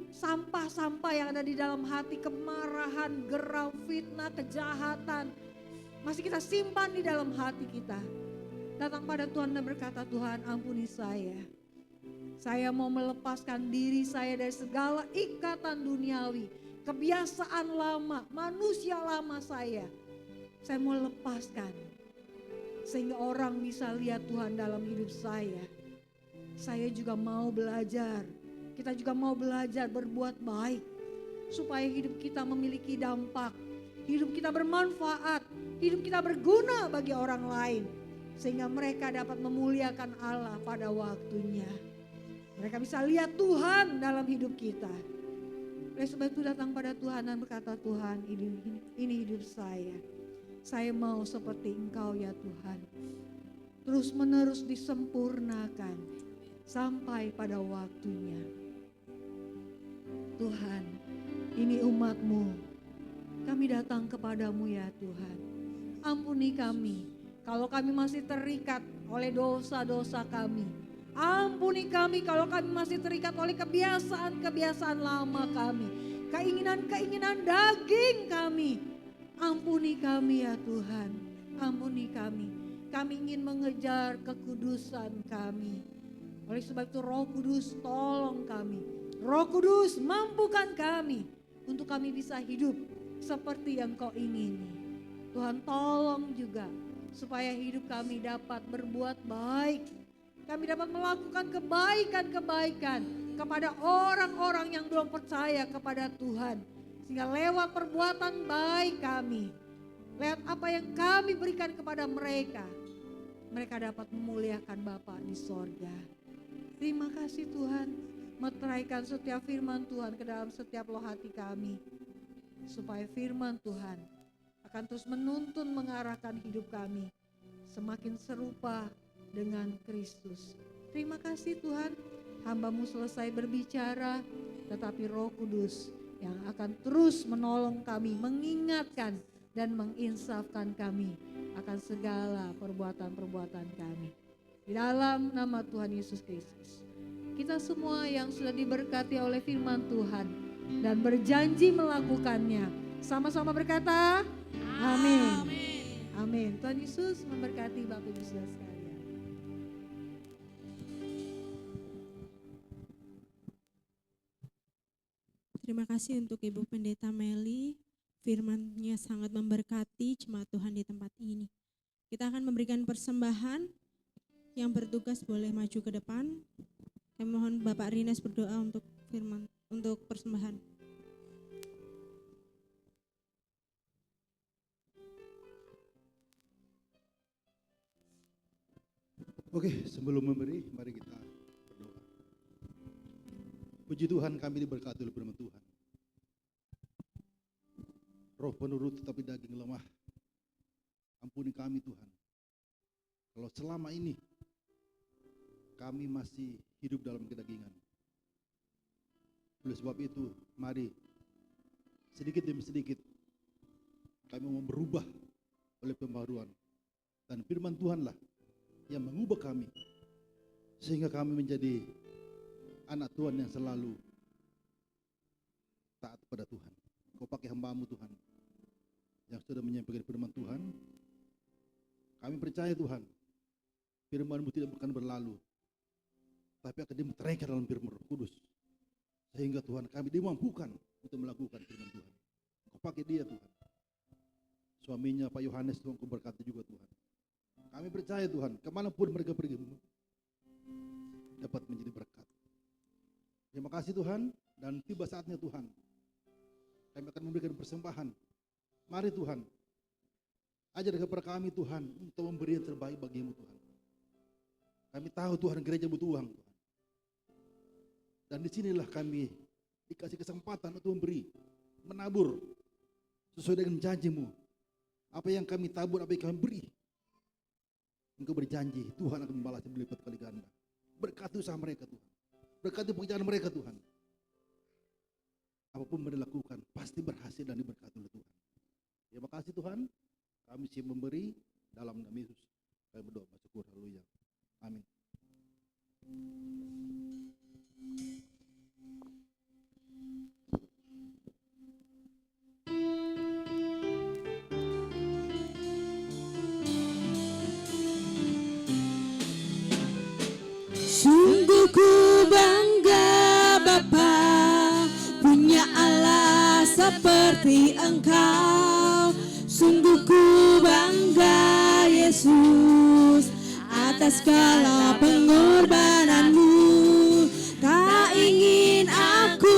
sampah-sampah yang ada di dalam hati, kemarahan, geram, fitnah, kejahatan, masih kita simpan di dalam hati kita. Datang pada Tuhan dan berkata, Tuhan ampuni saya. Saya mau melepaskan diri saya dari segala ikatan duniawi, kebiasaan lama, manusia lama saya. Saya mau lepaskan, sehingga orang bisa lihat Tuhan dalam hidup saya. Saya juga mau belajar, kita juga mau belajar berbuat baik, supaya hidup kita memiliki dampak, hidup kita bermanfaat, hidup kita berguna bagi orang lain. Sehingga mereka dapat memuliakan Allah pada waktunya. Mereka bisa lihat Tuhan dalam hidup kita. Oleh sebab itu datang pada Tuhan dan berkata, Tuhan ini hidup saya. Saya mau seperti Engkau ya Tuhan. Terus menerus disempurnakan sampai pada waktunya. Tuhan, ini umat-Mu. Kami datang kepadamu ya Tuhan. Ampuni kami kalau kami masih terikat oleh dosa-dosa kami. Ampuni kami kalau kami masih terikat oleh kebiasaan-kebiasaan lama kami. Keinginan-keinginan daging kami. Ampuni kami ya Tuhan. Ampuni kami. Kami ingin mengejar kekudusan kami. Oleh sebab itu Roh Kudus tolong kami. Roh Kudus mampukan kami untuk kami bisa hidup seperti yang Kau ingini. Tuhan tolong juga supaya hidup kami dapat berbuat baik. Kami dapat melakukan kebaikan-kebaikan kepada orang-orang yang belum percaya kepada Tuhan. Sehingga lewat perbuatan baik kami, lewat apa yang kami berikan kepada mereka, mereka dapat memuliakan Bapa di sorga. Terima kasih Tuhan, meteraikan setiap firman Tuhan ke dalam setiap loh hati kami. Supaya firman Tuhan akan terus menuntun mengarahkan hidup kami semakin serupa dengan Kristus. Terima kasih Tuhan, hamba-Mu selesai berbicara, tetapi Roh Kudus yang akan terus menolong kami, mengingatkan dan menginsafkan kami akan segala perbuatan-perbuatan kami. Di dalam nama Tuhan Yesus Kristus, kita semua yang sudah diberkati oleh firman Tuhan dan berjanji melakukannya, sama-sama berkata, amin. Amin. Tuhan Yesus memberkati Bapak Ibu Saudara sekalian. Terima kasih untuk Ibu Pendeta Meli, firman-Nya sangat memberkati jemaat Tuhan di tempat ini. Kita akan memberikan persembahan, yang bertugas boleh maju ke depan. Kami mohon Bapak Rines berdoa untuk firman, untuk persembahan. Oke, sebelum memberi, mari kita berdoa. Puji Tuhan, kami diberkati oleh firman Tuhan. Roh penurut tetapi daging lemah. Ampuni kami Tuhan. Kalau selama ini kami masih hidup dalam kedagingan. Oleh sebab itu, mari sedikit demi sedikit kami mau berubah oleh pembaharuan. Dan firman Tuhanlah yang mengubah kami sehingga kami menjadi anak Tuhan yang selalu taat pada Tuhan. Kau pakai hamba-Mu Tuhan yang sudah menyampaikan firman Tuhan, Kami percaya Tuhan, firman-Mu tidak akan berlalu, tapi akan dimeteraikan dalam firman Roh Kudus. Sehingga Tuhan kami dimampukan untuk melakukan firman Tuhan. Kau pakai dia Tuhan. Suaminya Pak Yohanes, Tuhan Kau berkati juga Tuhan. Kami percaya Tuhan, kemanapun mereka pergi, dapat menjadi berkat. Terima kasih Tuhan, dan tiba saatnya Tuhan, kami akan memberikan persembahan. Mari Tuhan, ajar kepada kami Tuhan, untuk memberi yang terbaik bagimu Tuhan. Kami tahu Tuhan gereja butuh uang Tuhan. Dan disinilah kami dikasih kesempatan untuk memberi, menabur, sesuai dengan janji-Mu. Apa yang kami tabur, apa yang kami beri, Engkau berjanji, Tuhan akan membalasnya berlipat kali ganda. Berkati usaha mereka Tuhan. Berkati pekerjaan mereka Tuhan. Apapun mereka lakukan, pasti berhasil dan diberkati oleh Tuhan. Terima kasih Tuhan, kami siap memberi dalam nama Yesus. Kami berdoa, bersyukur, haleluya. Amin. Sungguh ku bangga Bapa, punya Allah seperti Engkau. Sungguh ku bangga Yesus, atas segala pengorbananmu. Tak ingin aku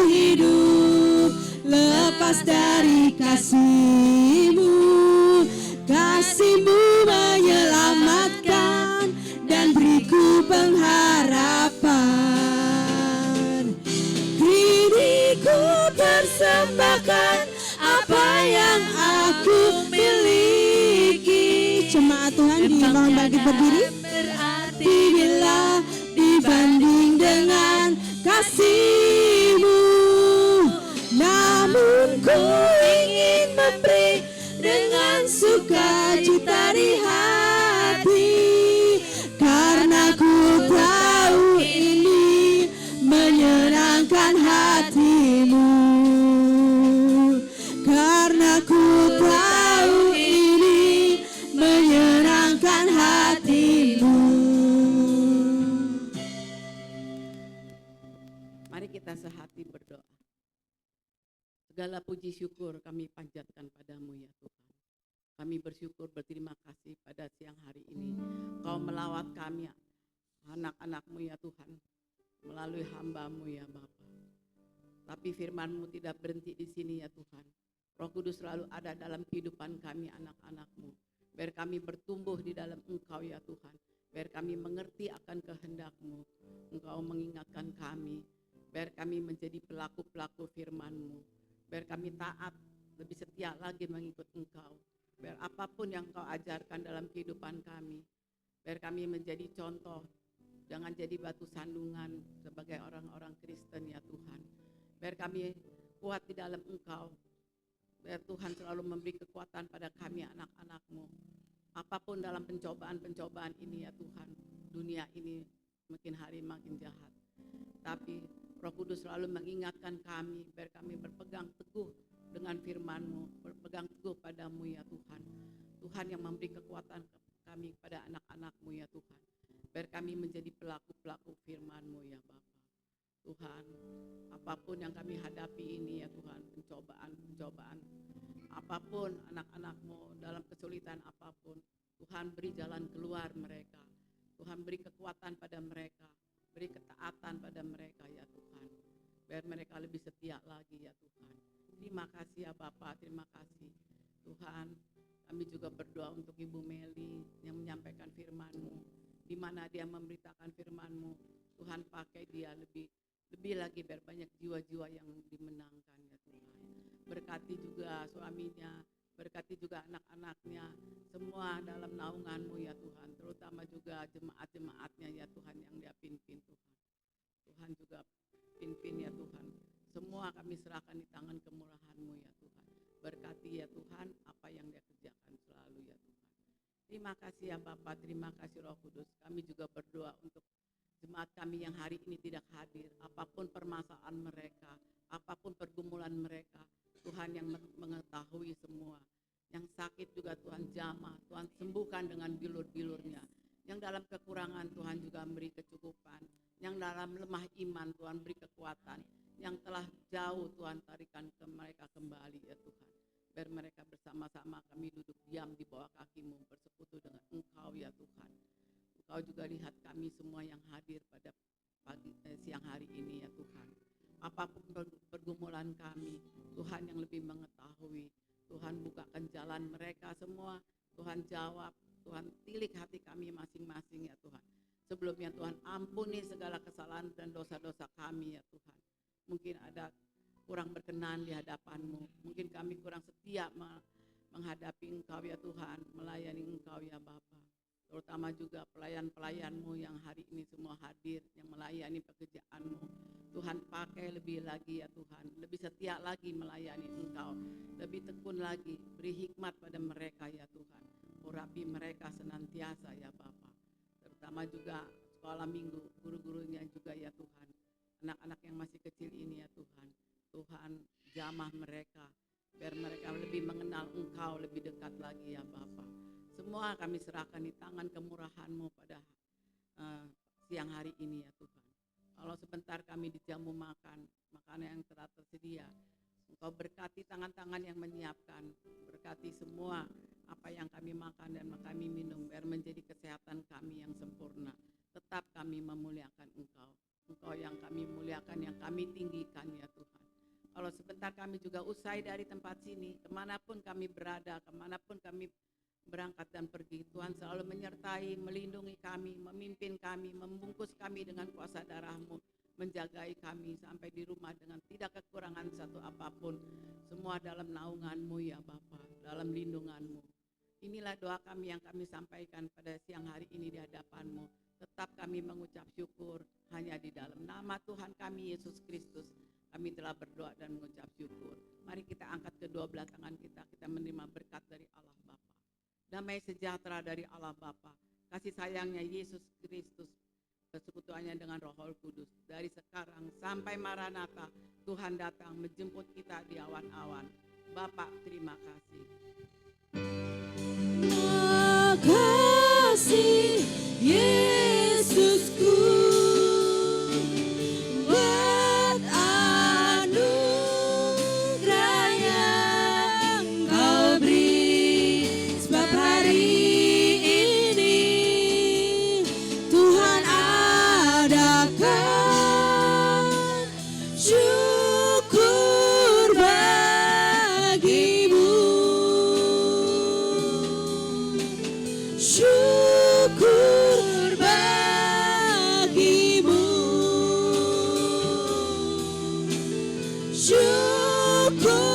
hidup lepas dari kasih-Mu. Kasih-Mu menyelamatkan dan beriku pengharapan. Kini ku persembahkan apa yang aku miliki. Jemaat Tuhan dimohon bangkit berdiri. Berarti bila dibanding dengan kasih-Mu, namun ku ingin memberi dengan sukacita di hati, karena ku tahu ini menyenangkan hati-Mu. Karena ku tahu ini menyenangkan hati-Mu. Mari kita sehati berdoa. Segala puji syukur kami panjatkan padamu ya Tuhan. Kami bersyukur, berterima kasih pada siang hari ini. Kau melawat kami, anak-anak-Mu ya Tuhan, melalui hamba-Mu ya Bapa. Tapi firman-Mu tidak berhenti di sini ya Tuhan. Roh Kudus selalu ada dalam kehidupan kami anak-anak-Mu. Biar kami bertumbuh di dalam Engkau ya Tuhan. Biar kami mengerti akan kehendak-Mu. Engkau mengingatkan kami. Biar kami menjadi pelaku-pelaku firman-Mu. Biar kami taat, lebih setia lagi mengikut Engkau. Biar apapun yang Kau ajarkan dalam kehidupan kami, biar kami menjadi contoh, jangan jadi batu sandungan sebagai orang-orang Kristen ya Tuhan. Biar kami kuat di dalam Engkau, biar Tuhan selalu memberi kekuatan pada kami anak-anak-Mu. Apapun dalam pencobaan-pencobaan ini ya Tuhan, dunia ini makin hari makin jahat. Tapi Roh Kudus selalu mengingatkan kami, biar kami berpegang teguh dengan firman-Mu, berpegang teguh padamu ya Tuhan. Tuhan yang memberi kekuatan kami kepada anak-anak-Mu ya Tuhan. Biar kami menjadi pelaku-pelaku firman-Mu ya Bapa. Tuhan, apapun yang kami hadapi ini ya Tuhan, pencobaan, apapun anak-anak-Mu dalam kesulitan apapun, Tuhan beri jalan keluar mereka. Tuhan beri kekuatan pada mereka, beri ketaatan pada mereka ya Tuhan. Biar mereka lebih setia lagi ya Tuhan. Terima kasih ya Bapak, terima kasih Tuhan. Kami juga berdoa untuk Ibu Meli yang menyampaikan firman-Mu. Di mana dia memberitakan firman-Mu, Tuhan pakai dia lebih lagi biar banyak jiwa-jiwa yang dimenangkan ya Tuhan. Berkati juga suaminya, berkati juga anak-anaknya, semua dalam naungan-Mu ya Tuhan. Terutama juga jemaat-jemaatnya ya Tuhan yang dia pimpin Tuhan. Tuhan juga pimpin ya Tuhan. Semua kami serahkan di tangan kemurahan-Mu ya Tuhan. Berkati ya Tuhan apa yang dia kerjakan selalu ya Tuhan. Terima kasih ya Bapak, terima kasih Roh Kudus. Kami juga berdoa untuk jemaat kami yang hari ini tidak hadir. Apapun permasalahan mereka, apapun pergumulan mereka, Tuhan yang mengetahui semua. Yang sakit juga Tuhan jamah, Tuhan sembuhkan dengan bilur-bilurnya. Yang dalam kekurangan Tuhan juga beri kecukupan. Yang dalam lemah iman Tuhan beri kekuatan. Yang telah jauh Tuhan tarikan ke mereka kembali ya Tuhan. Biar mereka bersama-sama kami duduk diam di bawah kaki-Mu, bersekutu dengan Engkau ya Tuhan. Engkau juga lihat kami semua yang hadir pada siang hari ini ya Tuhan. Apapun pergumulan kami, Tuhan yang lebih mengetahui. Tuhan bukakan jalan mereka semua, Tuhan jawab, Tuhan tilik hati kami masing-masing ya Tuhan. Sebelumnya Tuhan ampuni segala kesalahan dan dosa-dosa kami ya Tuhan. Mungkin ada kurang berkenan di hadapan-Mu, mungkin kami kurang setia menghadapi Engkau ya Tuhan, melayani Engkau ya Bapa. Terutama juga pelayan-pelayan-Mu yang hari ini semua hadir, yang melayani pekerjaan-Mu. Tuhan pakai lebih lagi ya Tuhan, lebih setia lagi melayani Engkau, lebih tekun lagi, beri hikmat pada mereka ya Tuhan. Urapi mereka senantiasa ya Bapa. Terutama juga sekolah minggu, guru-gurunya juga ya Tuhan. Anak-anak yang masih kecil ini ya Tuhan. Tuhan jamah mereka, biar mereka lebih mengenal Engkau lebih dekat lagi ya Bapa. Semua kami serahkan di tangan kemurahan-Mu pada siang hari ini ya Tuhan. Kalau sebentar kami dijamu makan, makanan yang telah tersedia, Engkau berkati tangan-tangan yang menyiapkan, berkati semua apa yang kami makan dan kami minum, biar menjadi kesehatan kami yang sempurna. Tetap kami memuliakan Engkau, Engkau yang kami muliakan, yang kami tinggikan ya Tuhan. Kalau sebentar kami juga usai dari tempat sini, kemanapun kami berada, kemanapun kami berangkat dan pergi, Tuhan selalu menyertai, melindungi kami, memimpin kami, membungkus kami dengan kuasa darah-Mu, menjagai kami sampai di rumah dengan tidak kekurangan satu apapun. Semua dalam naungan-Mu ya Bapa, dalam lindungan-Mu. Inilah doa kami yang kami sampaikan pada siang hari ini di hadapan-Mu. Tetap kami mengucap syukur hanya di dalam nama Tuhan kami Yesus Kristus. Kami telah berdoa dan mengucap syukur. Mari kita angkat kedua belah tangan kita menerima berkat dari Allah Bapa. Damai sejahtera dari Allah Bapa, kasih sayangnya Yesus Kristus, persekutuannya dengan Roh Kudus, dari sekarang sampai Maranatha, Tuhan datang menjemput kita di awan-awan. Bapa, terima kasih. Makasih Yesusku, buat anugerah yang Kau beri. Sebab hari ini Tuhan adakan syukur bagimu. Syukur bagimu. Syukur